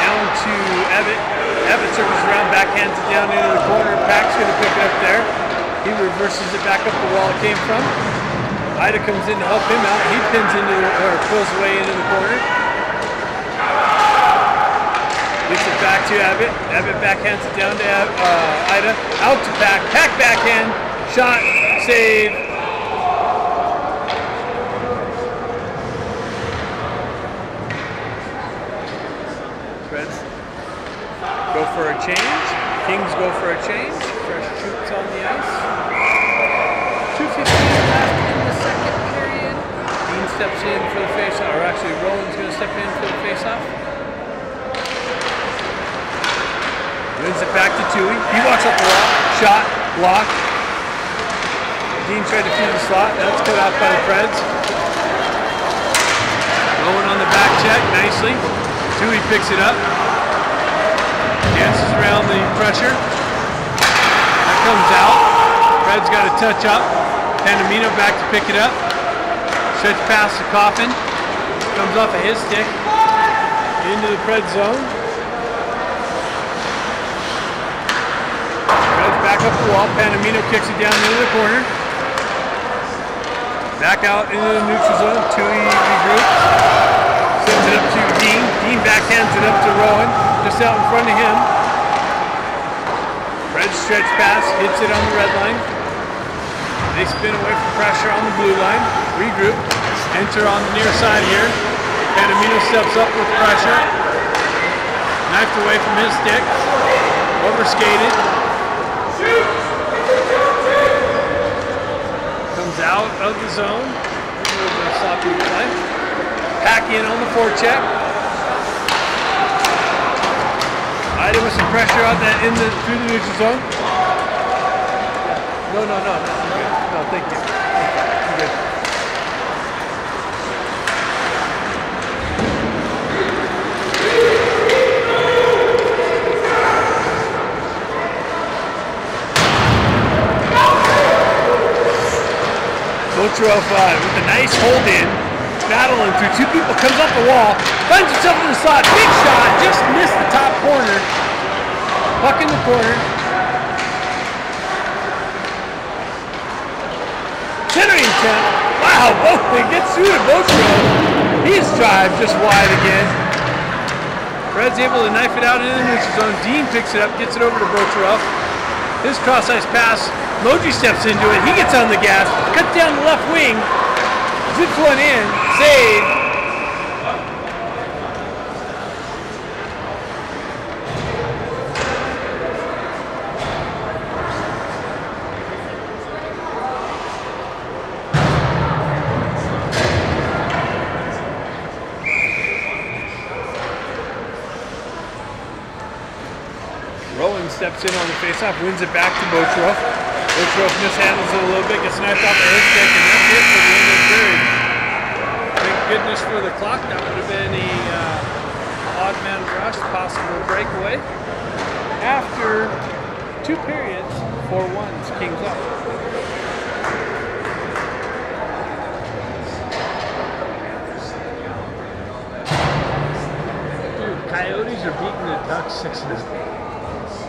Down to Abbott. Abbott circles around, backhands it down into the corner. Pack's going to pick it up there. He reverses it back up the wall it came from. Ida comes in to help him out. He pins pulls away into the corner. Gets it back to Abbott. Abbott backhands it down to Ida. Out to Pack. Pack backhand. Shot, save. Go for a change. Kings go for a change. Fresh troops on the ice. 2:15 left in the second period. Dean steps in for the face-off, or actually Rowan's going to step in for the face-off. Wins it back to Tui. He walks up the wall. Shot, block. Dean tried to feed the slot. That's cut off by the Preds. Rowan on the back check nicely. Tui picks it up. Dances around the pressure. That comes out. Fred's got to touch up. Panamino back to pick it up. Stretch past the Coffin. Comes off of his stick. Into the Pred zone. Fred's back up the wall. Panamino kicks it down into the corner. Back out into the neutral zone. Tui regroups. Sends it up to Dean. Dean backhands it up to Rowan. Just out in front of him. Red stretch pass, hits it on the red line. They spin away from pressure on the blue line. Regroup. Enter on the near side here. Panamino steps up with pressure. Knifed away from his stick. Overskated. Comes out of the zone. A little bit of sloppy play. Pack in on the forecheck. Ida with some pressure out that through the neutral zone. No, thank you. I'm good. Botro with a nice hold in. battling through two people, comes up the wall, finds himself in the slot, big shot, just missed the top corner. Puck in the corner. Centering attempt. Wow, it gets through to Botro. He's drive just wide again. Fred's able to knife it out in the neutral zone. Dean picks it up, gets it over to Botro. His cross-ice pass. Moji steps into it. He gets on the gas, cuts down the left wing, zips one in, save. Rowan steps in on the faceoff, wins it back to Botro. Botro mishandles it a little bit, gets sniped off the air stick, and that's it for the end of the third. Thank goodness for the clock. That would have been a odd man rush, possible breakaway. After 2 periods, 4-1's Kings up. Dude, Coyotes are beating the Ducks 6-0.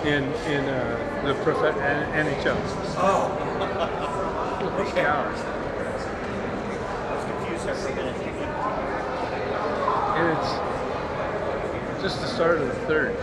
In the NHL. Oh. Okay. I was confused there for a minute. And it's just the start of the third.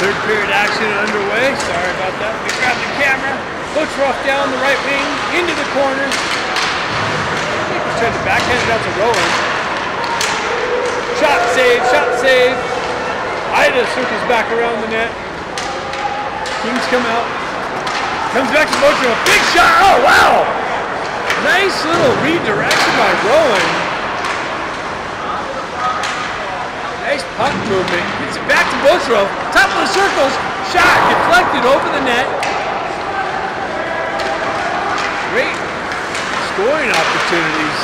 Third period action underway. Sorry about that. We grabbed the camera. Botro down the right wing, into the corner. He's trying to backhand it out to Rowan. Shot save, shot save. Ida circles back around the net. Kings come out. Comes back to Botro. Big shot. Oh, wow. Nice little redirection by Rowan. Nice puck movement. Gets it back to Botro. Top of the circles. Shot deflected over the net. Great scoring opportunities.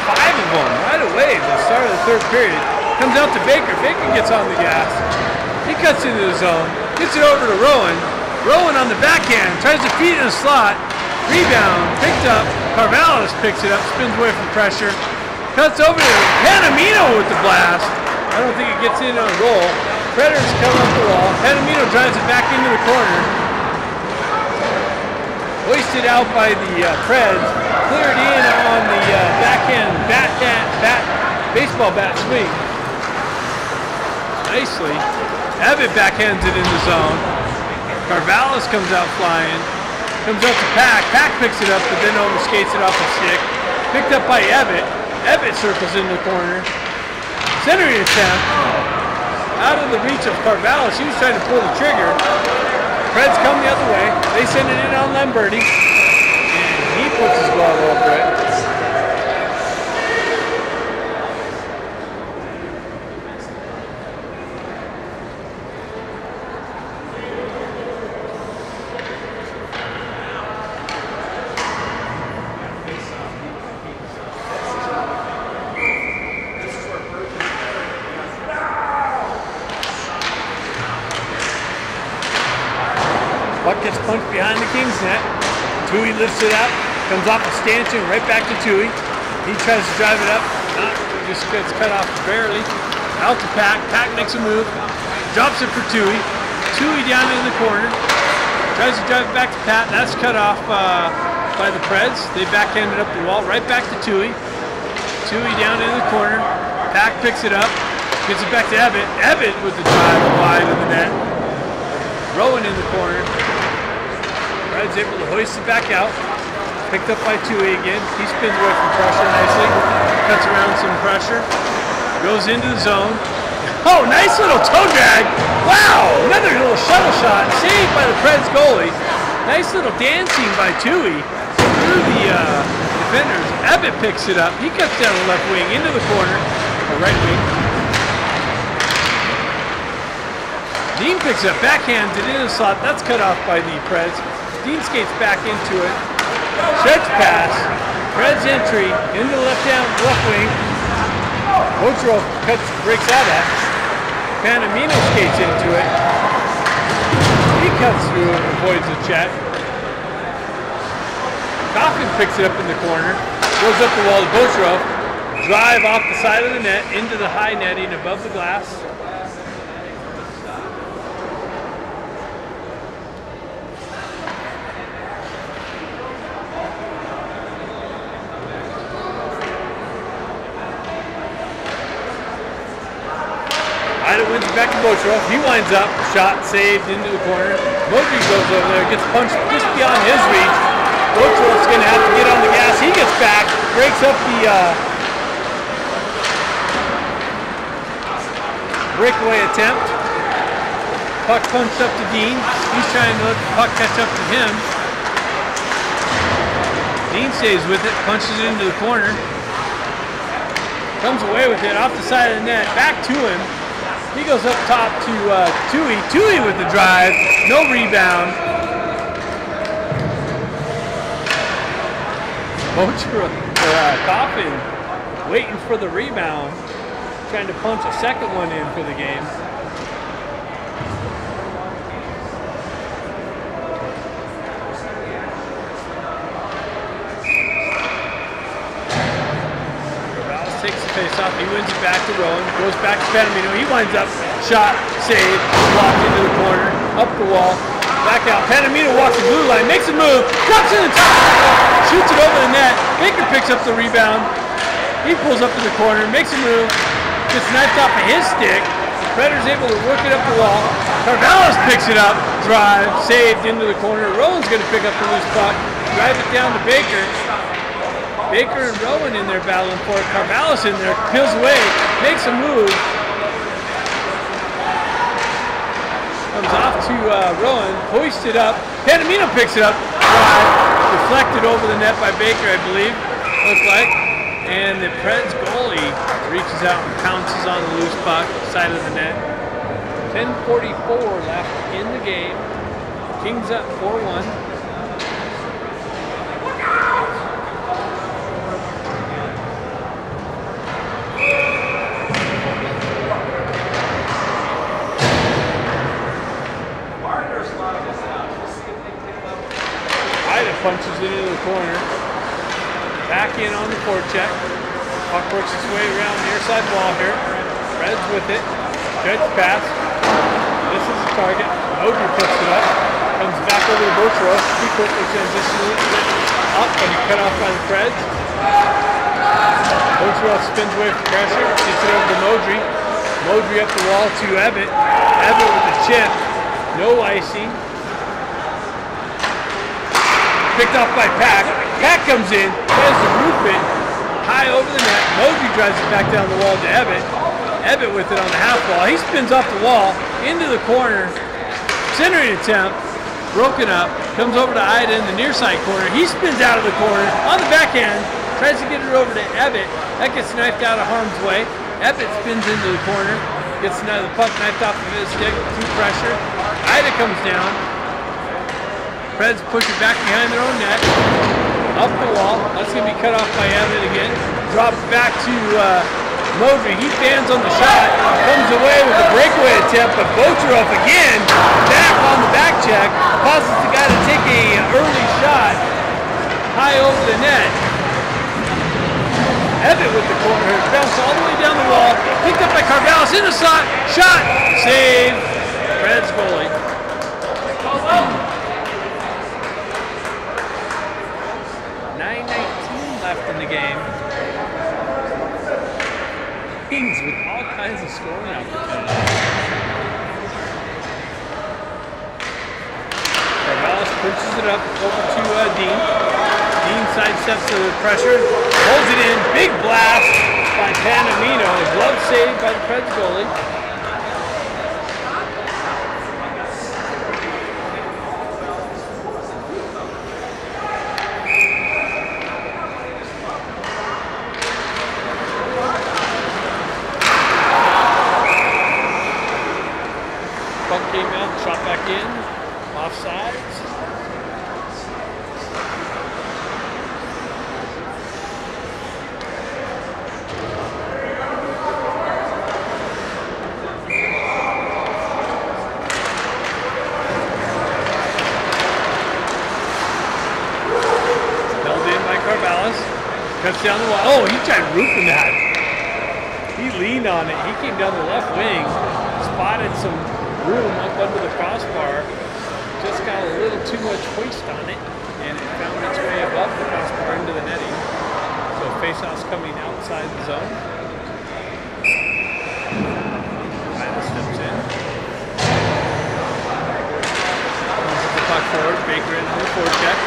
5 of them right away at the start of the third period. Comes out to Baker. Baker gets on the gas. He cuts into the zone. Gets it over to Rowan. Rowan on the backhand. Tries to feed in a slot. Rebound. Picked up. Carvallis picks it up. Spins away from pressure. Cuts over to Panamino with the blast. I don't think it gets in on goal. Predators come up the wall. Panamino drives it back into the corner. Hoisted out by the Preds. Cleared in on the backhand baseball bat swing. Nicely. Ebbett backhands it in the zone. Carvallis comes out flying. Comes up to Pack. Pack picks it up, but then almost skates it off the stick. Picked up by Ebbett. Ebbett circles in the corner. Centering attempt. Out of the reach of Carvallis. He was trying to pull the trigger. Preds come the other way. They send it in on Lamberti. And he puts his glove over it. Puck gets punched behind the Kings net. Tui lifts it up. Comes off the stanchion, right back to Tui. He tries to drive it up. Just gets cut off barely. Out to Pack. Pack makes a move. Drops it for Tui. Tui down in the corner. Tries to drive it back to Pat. That's cut off by the Preds. They backhanded up the wall. Right back to Tui. Tui down in the corner. Pack picks it up. Gets it back to Ebbett. Ebbett with the drive wide of the net. Rowan in the corner. Preds able to hoist it back out. Picked up by Tui again. He spins away from pressure nicely. Cuts around some pressure. Goes into the zone. Oh, nice little toe drag. Wow, another little shuttle shot. Saved by the Preds goalie. Nice little dancing by Tui through the defenders. Ebbett picks it up. He cuts down the left wing into the corner. Or right wing. Dean picks it up. Backhands it into the slot. That's cut off by the Preds. Dean skates back into it. Stretch pass. Preds entry into the left wing. Bocherov breaks out at. Panamino skates into it. He cuts through and avoids the check. Coffin picks it up in the corner. Goes up the wall to Bocherov. Drive off the side of the net into the high netting above the glass. Wins it back to Bocherov. He winds up. Shot saved into the corner. Modry goes over there. Gets punched just beyond his reach. Bocherov's going to have to get on the gas. He gets back. Breaks up the breakaway attempt. Puck punched up to Dean. He's trying to let the puck catch up to him. Dean stays with it. Punches it into the corner. Comes away with it off the side of the net. Back to him. He goes up top to Tui. Tui with the drive. No rebound. Coffin waiting for the rebound. Trying to punch a second one in for the game. Takes the face off, he wins it back to Rowan, goes back to Panamino, he winds up, shot, save, blocked into the corner, up the wall, back out. Panamino walks the blue line, makes a move, drops in the top, shoots it over the net. Baker picks up the rebound, he pulls up to the corner, makes a move, gets knifed off of his stick. Predator's able to work it up the wall. Carvalhos picks it up, drive, saved into the corner. Rowan's going to pick up the loose puck, drive it down to Baker. Baker and Rowan in there battling for it. Carvalhos in there, peels away, makes a move. Comes off to Rowan, hoists it up. Panamino picks it up, drive, deflected over the net by Baker, I believe, looks like. And the Preds goalie reaches out and pounces on the loose puck, side of the net. 10:44 left in the game. Kings up 4-1. Punches it into the corner. Back in on the forecheck. Puck works its way around the near side wall here. Reds with it. Stretch pass. This is the target. Modry picks it up. Comes back over to Bocherov. He quickly transitions it up, but he's cut off by the Preds. Bocherov spins away from pressure. Gets it over to Modry. Modry up the wall to Ebbett. Ebbett with the chip. No icing. Picked off by Pack. Pack comes in, tries to roof it high over the net. Modry drives it back down the wall to Ebbett. Ebbett with it on the half wall. He spins off the wall into the corner. Centering attempt, broken up. Comes over to Ida in the near side corner. He spins out of the corner on the backhand. Tries to get it over to Ebbett. That gets knifed out of harm's way. Ebbett spins into the corner. Gets the puck knifed off of his stick through pressure. Ida comes down. Preds push it back behind their own net. Up the wall. That's going to be cut off by Ebbett again. Dropped back to Modry. He fans on the shot. Comes away with a breakaway attempt, but Bocherov again back on the back check. Causes the guy to take an early shot. high over the net. Evan with the corner, bounced all the way down the wall, picked up by Carvallis in the slot, shot, save, Preds goalie. 9:19 left in the game. Kings with all kinds of scoring opportunities. Carvallis pushes it up over to Dean. Dean sidesteps the pressure, holds it in, big blast by Panamino. Glove saved by the Preds goalie. Puck came out, shot back in, offsides. Cuts down the wall. Oh, he tried roofing that. He leaned on it. He came down the left wing, spotted some room up under the crossbar, just got a little too much hoist on it, and it found its way above the crossbar into the netting. So faceoff's coming outside the zone. Tyler steps in. Pushes the puck forward. Baker in on the forecheck.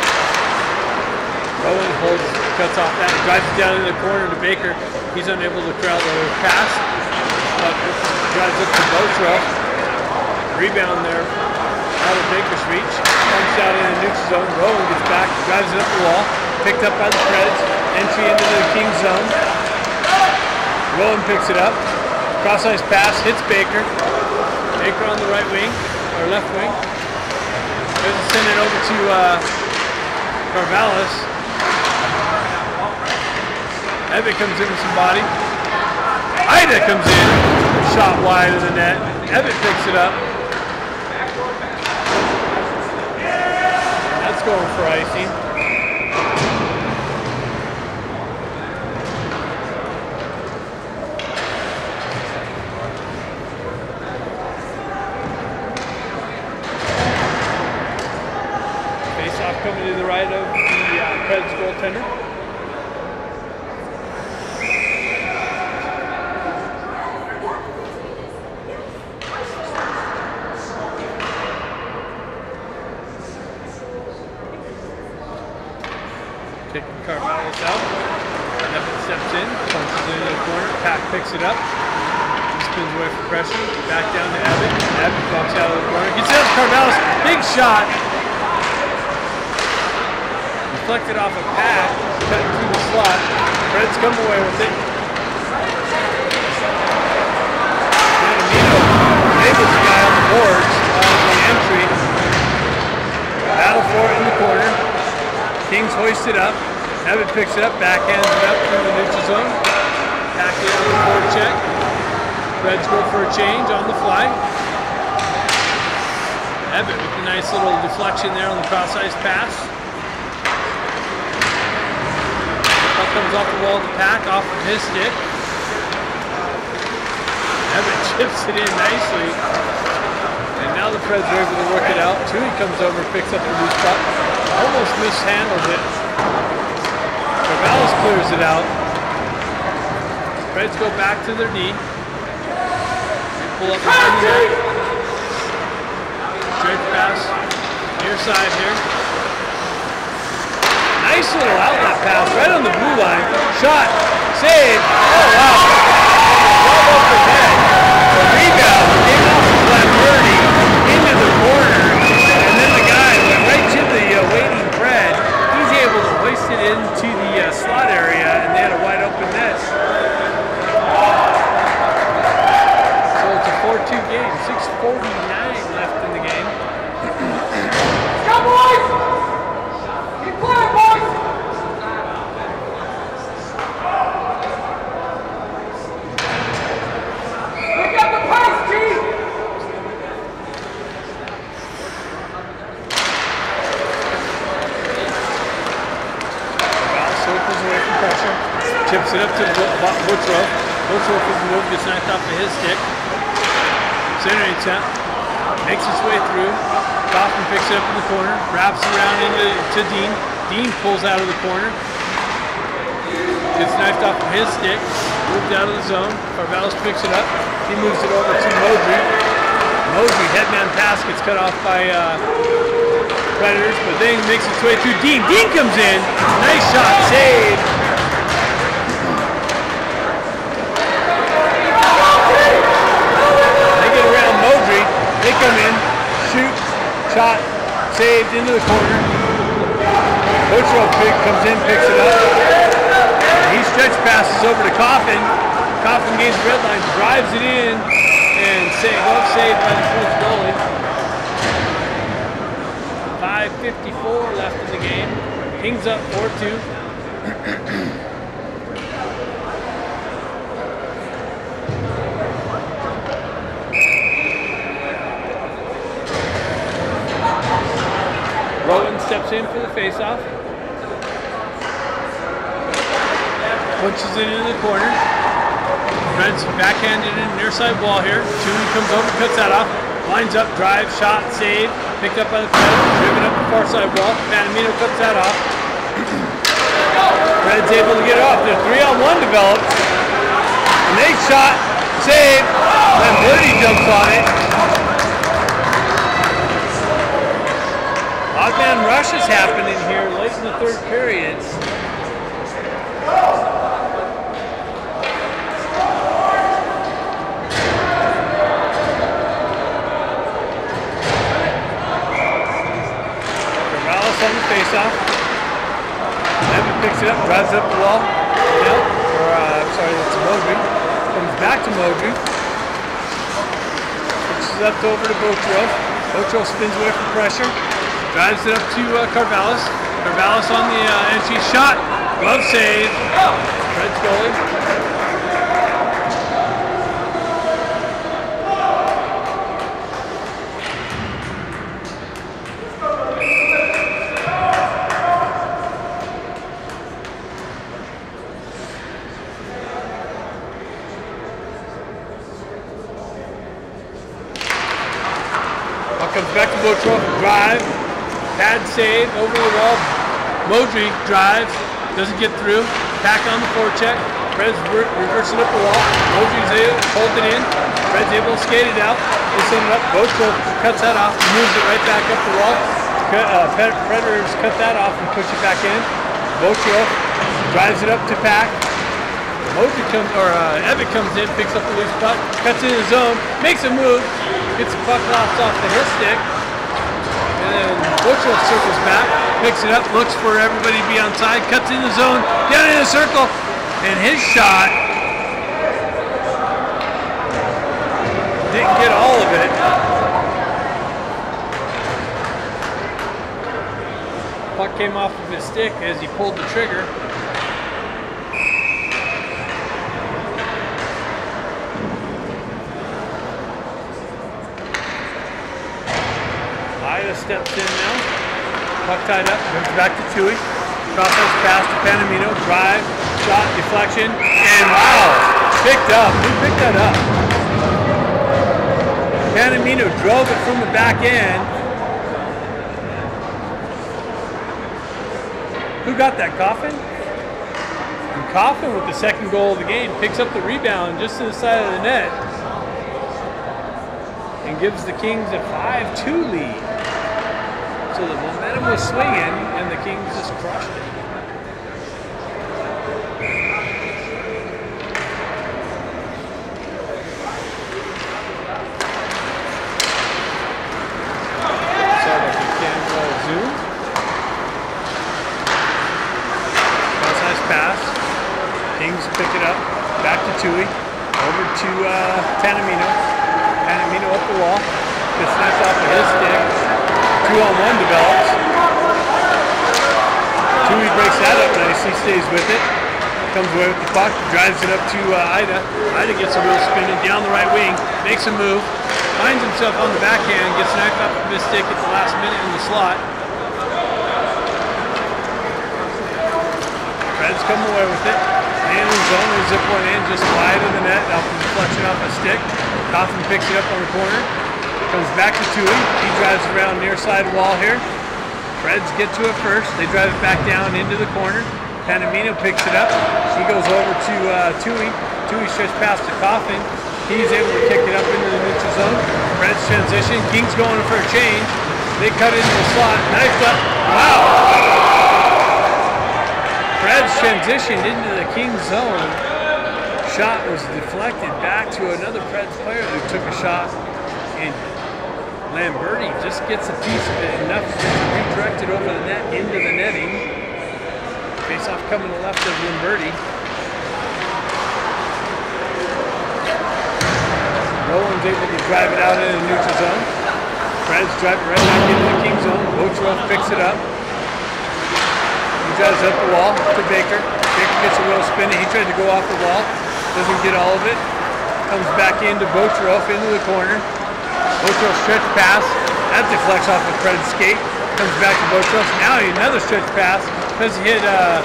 Rowan cuts off that, drives it down in the corner to Baker. He's unable to corral the pass. Drives up to Botro. Rebound there out of Baker's reach. Comes out in the neutral zone. Rowan gets back, drives it up the wall. Picked up by the Preds. Entry into the Kings zone. Rowan picks it up. Cross-ice pass, hits Baker. Baker on the right wing, or left wing. Doesn't send it over to Carvallis. Evan comes in with some body. Ida comes in, shot wide of the net. Evan picks it up. That's going for icing. Face-off coming to the right of the Preds goaltender. Kicking Carvallis out. Evan steps in, punches it into the corner. Pack picks it up. He spins away from pressure. Back down to Evan. Evan bucks out of the corner. Gets out to Carvallis. Big shot. Deflected off a Pack. Cut through the slot. Preds come away with it. Enables the guy on the boards on the entry. Battle for it in the corner. Kings hoist it up. Evan picks it up, backhands it up through the neutral zone. Back in on the forward check. Preds go for a change on the fly. Evan with a nice little deflection there on the cross-ice pass. Puck comes off the wall of the Pack, off of his stick. Evan chips it in nicely. And now the Preds are able to work it out. Tui comes over, picks up the loose puck. Almost mishandles it. Carvallis clears it out. Preds go back to their D. They pull up behind the net. Straight pass. Near side here. Nice little outlet pass right on the blue line. Shot. Save. Oh, wow. Well open net. The rebound came off of Blackburny into the corner. And then the guy went right to the waiting Pred. He's able to hoist it into the slot area, and they had a wide open net. So it's a 4-2 game. 6:49 left in the game. Go, boys! Keep playing, boys! Chips it up to Botrov. Botrov with the move, gets knocked off of his stick. Center attempt. Makes its way through. Coffin picks it up in the corner. Wraps around to Dean. Dean pulls out of the corner. Gets knifed off of his stick. Moved out of the zone. Carvalho picks it up. He moves it over to Modry. Modry, headman pass, gets cut off by Predators, but then makes its way through Dean. Dean comes in. Nice shot, save. They get around Modry. They come in, shoot, shot, saved into the corner. Botrov comes in, picks it up. He stretch passes over to Coffin. Coffin gains the red line, drives it in, and glove saved by the fourth goalie. 5:54 left in the game. Kings up 4-2. Rowan steps in for the faceoff. Punches it into the corner. Reds backhanded in near side wall here. Tooney comes over, cuts that off. Lines up, drive, shot, save. Picked up by the Predators, driven up the far side wall. Panamino cuts that off. Red's able to get it off. The 3-on-1 develops. And they shot, save. Then Birdie jumps on it. Odd man rush is happening here late in the third period. On the face-off. Evan picks it up, drives up the wall. I'm sorry, that's Modry. Comes back to Modry. Pitches it up over to Botrov. Botrov spins away from pressure. Drives it up to Carvalho. Carvalho on the entry shot. Glove save. Reds goalie. Comes back to Botrov, drive, pad save, over the wall. Modry drives, doesn't get through. Back on the forecheck. Red's reversing up the wall. Modry's able to hold it in. Red's able to skate it out. They send it up. Botrov cuts that off, moves it right back up the wall. Predators cut that off and push it back in. Botrov drives it up to Pack. Modry comes, Evan comes in, picks up the loose puck, cuts in the zone, makes a move. Gets the puck lost off the his stick. And then Botrov circles back, picks it up, looks for everybody to be on side, cuts in the zone, down in the circle, and his shot didn't get all of it. Puck came off of his stick as he pulled the trigger. Steps in now. Puck tied up. Comes back to Tui. Cross-ice pass to Panamino. Drive. Shot. Deflection. And wow! Picked up. Who picked that up? Panamino drove it from the back end. Who got that? Coffin? And Coffin with the second goal of the game picks up the rebound just to the side of the net and gives the Kings a 5-2 lead. So the momentum was swinging, and the Kings just crushed it. Sorry about the camera zoom. Nice pass. Kings pick it up. Back to Tui. Over to Panamino. Panamino up the wall. Gets snapped off of his stick. 2-on-1 develops. Tui breaks that up nicely, stays with it. Comes away with the puck, drives it up to Ida. Ida gets a real spin down the right wing, makes a move, finds himself on the backhand, gets knocked off of his stick at the last minute in the slot. Reds come away with it. Man one in just wide of the net, off the deflection off a stick. Coffin picks it up on the corner. Comes back to Tui. He drives around near side wall here. Preds get to it first. They drive it back down into the corner. Panamino picks it up. He goes over to Tui. Tui stretch past to Coffin. He's able to kick it up into the neutral zone. Preds transition. King's going for a change. They cut into the slot. Knifed up. Wow! Preds transitioned into the King's zone. Shot was deflected back to another Preds player who took a shot. And Lamberti just gets a piece of it, enough to get redirected over the net into the netting. Face-off coming to the left of Lamberti. Roland's able to drive it out into the neutral zone. Preds drive it right back into the King zone. Bocherov picks it up. He drives up the wall to Baker. Baker gets a little spin. He tried to go off the wall. Doesn't get all of it. Comes back into Bocherov into the corner. Bocherov stretch pass. That deflects off the Preds skate. Comes back to Bocherov. Now another stretch pass. Does hit I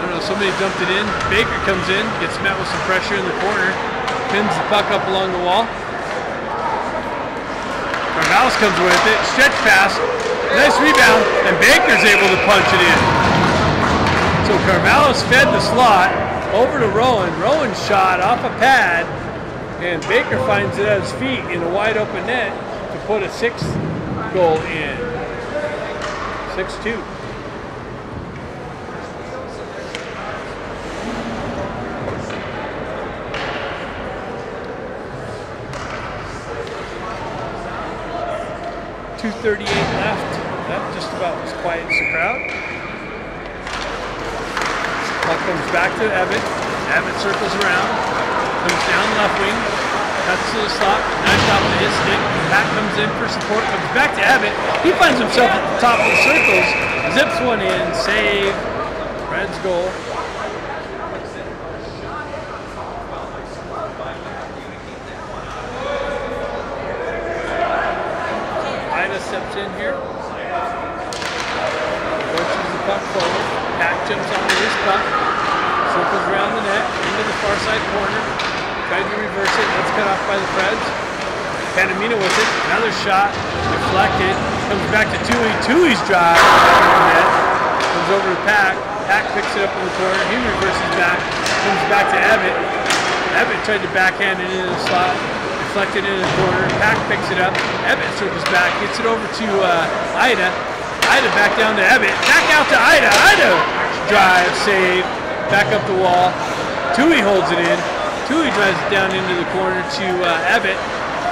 don't know, somebody dumped it in. Baker comes in, gets met with some pressure in the corner. Pins the puck up along the wall. Carvallis comes with it. Stretch pass. Nice rebound. And Baker's able to punch it in. So Carvallis fed the slot over to Rowan. Rowan shot off a pad, and Baker finds it at his feet in a wide open net to put a 6th goal in. 6-2. .238 left. That just about as quiet as the crowd. Puck comes back to Evan. Evan circles around, comes down left wing, cuts to the slot, knifed off to his stick. Pat comes in for support, comes back to Evan. He finds himself at the top of the circles, zips one in, save, Preds goal. Ida steps in here, pushes the puck forward. Pat jumps onto his puck, circles around the net, into the far side corner, tried to reverse it, that's cut off by the Preds. Panamino with it, another shot, deflected, comes back to Tui. Tui's drive, net, comes over to Pack. Pack picks it up in the corner, he reverses back, comes back to Ebbett. Ebbett tried to backhand it into the slot, deflected into the corner, Pack picks it up, Ebbett circles back, gets it over to Ida. Ida back down to Ebbett, back out to Ida. Ida drive, save, back up the wall. Tui holds it in. Tui drives it down into the corner to Ebbett.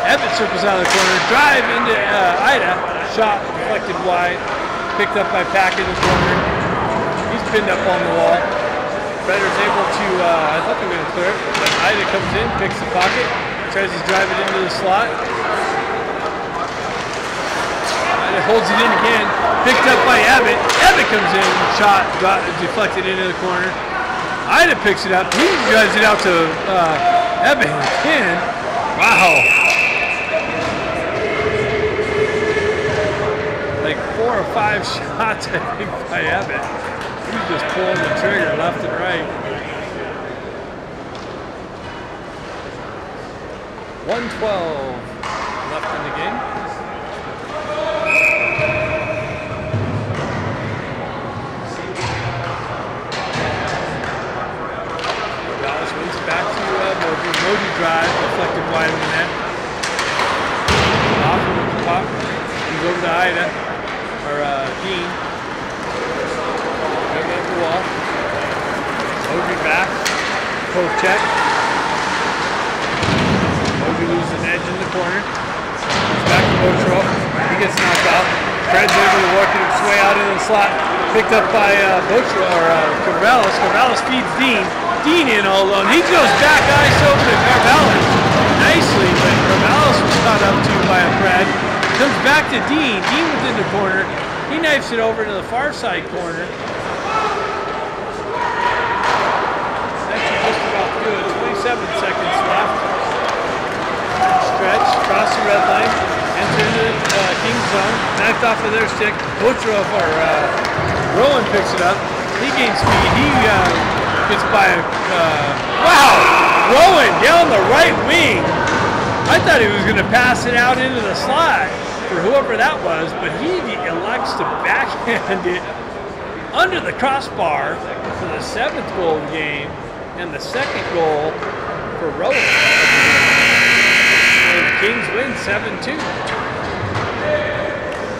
Ebbett circles out of the corner, drive into Ida. Shot deflected wide, picked up by Pack in the corner. He's pinned up on the wall. Predator's able to, I thought they were going to clear it, but Ida comes in, picks the pocket, tries to drive it into the slot. Holds it in again, picked up by Abbott. Abbott comes in, shot, deflected into the corner. Ida picks it up, he drives it out to Abbott again. Wow. Like 4 or 5 shots, I think, by Abbott. He's just pulling the trigger left and right. 1:12 left in the game. Back to Moji. Moji drive, deflected wide of the net. Off with the puck. He's over to Ida, or Dean. Right at the wall. Moji back. Post check. Moji loses an edge in the corner. Comes back to Bocherov. He gets knocked out. Fred's able to work its way out into the slot. Picked up by Carvallis. Carvallis feeds Dean. Dean in all alone. He goes back ice over to Carvallis nicely, but Carvallis was caught up to by a Pred. Comes back to Dean. Dean within the corner. He knifes it over to the far side corner. Actually just about good. 27 seconds left. Stretch, cross the red line, enter into the King's zone. Knifed off of their stick. Bocherov or Rowan picks it up. He gains speed. He gets by a... wow! Rowan down the right wing. I thought he was going to pass it out into the slot for whoever that was, but he elects to backhand it under the crossbar for the 7th goal of the game and the 2nd goal for Rowan. And the Kings win 7-2.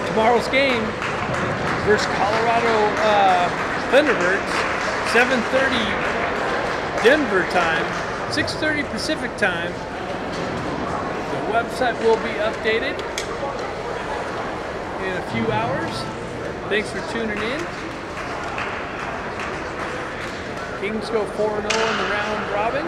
Tomorrow's game versus Colorado Thunderbirds, 7:30 Denver time, 6:30 Pacific time. The website will be updated in a few hours. Thanks for tuning in. Kings go 4-0 in the round robin.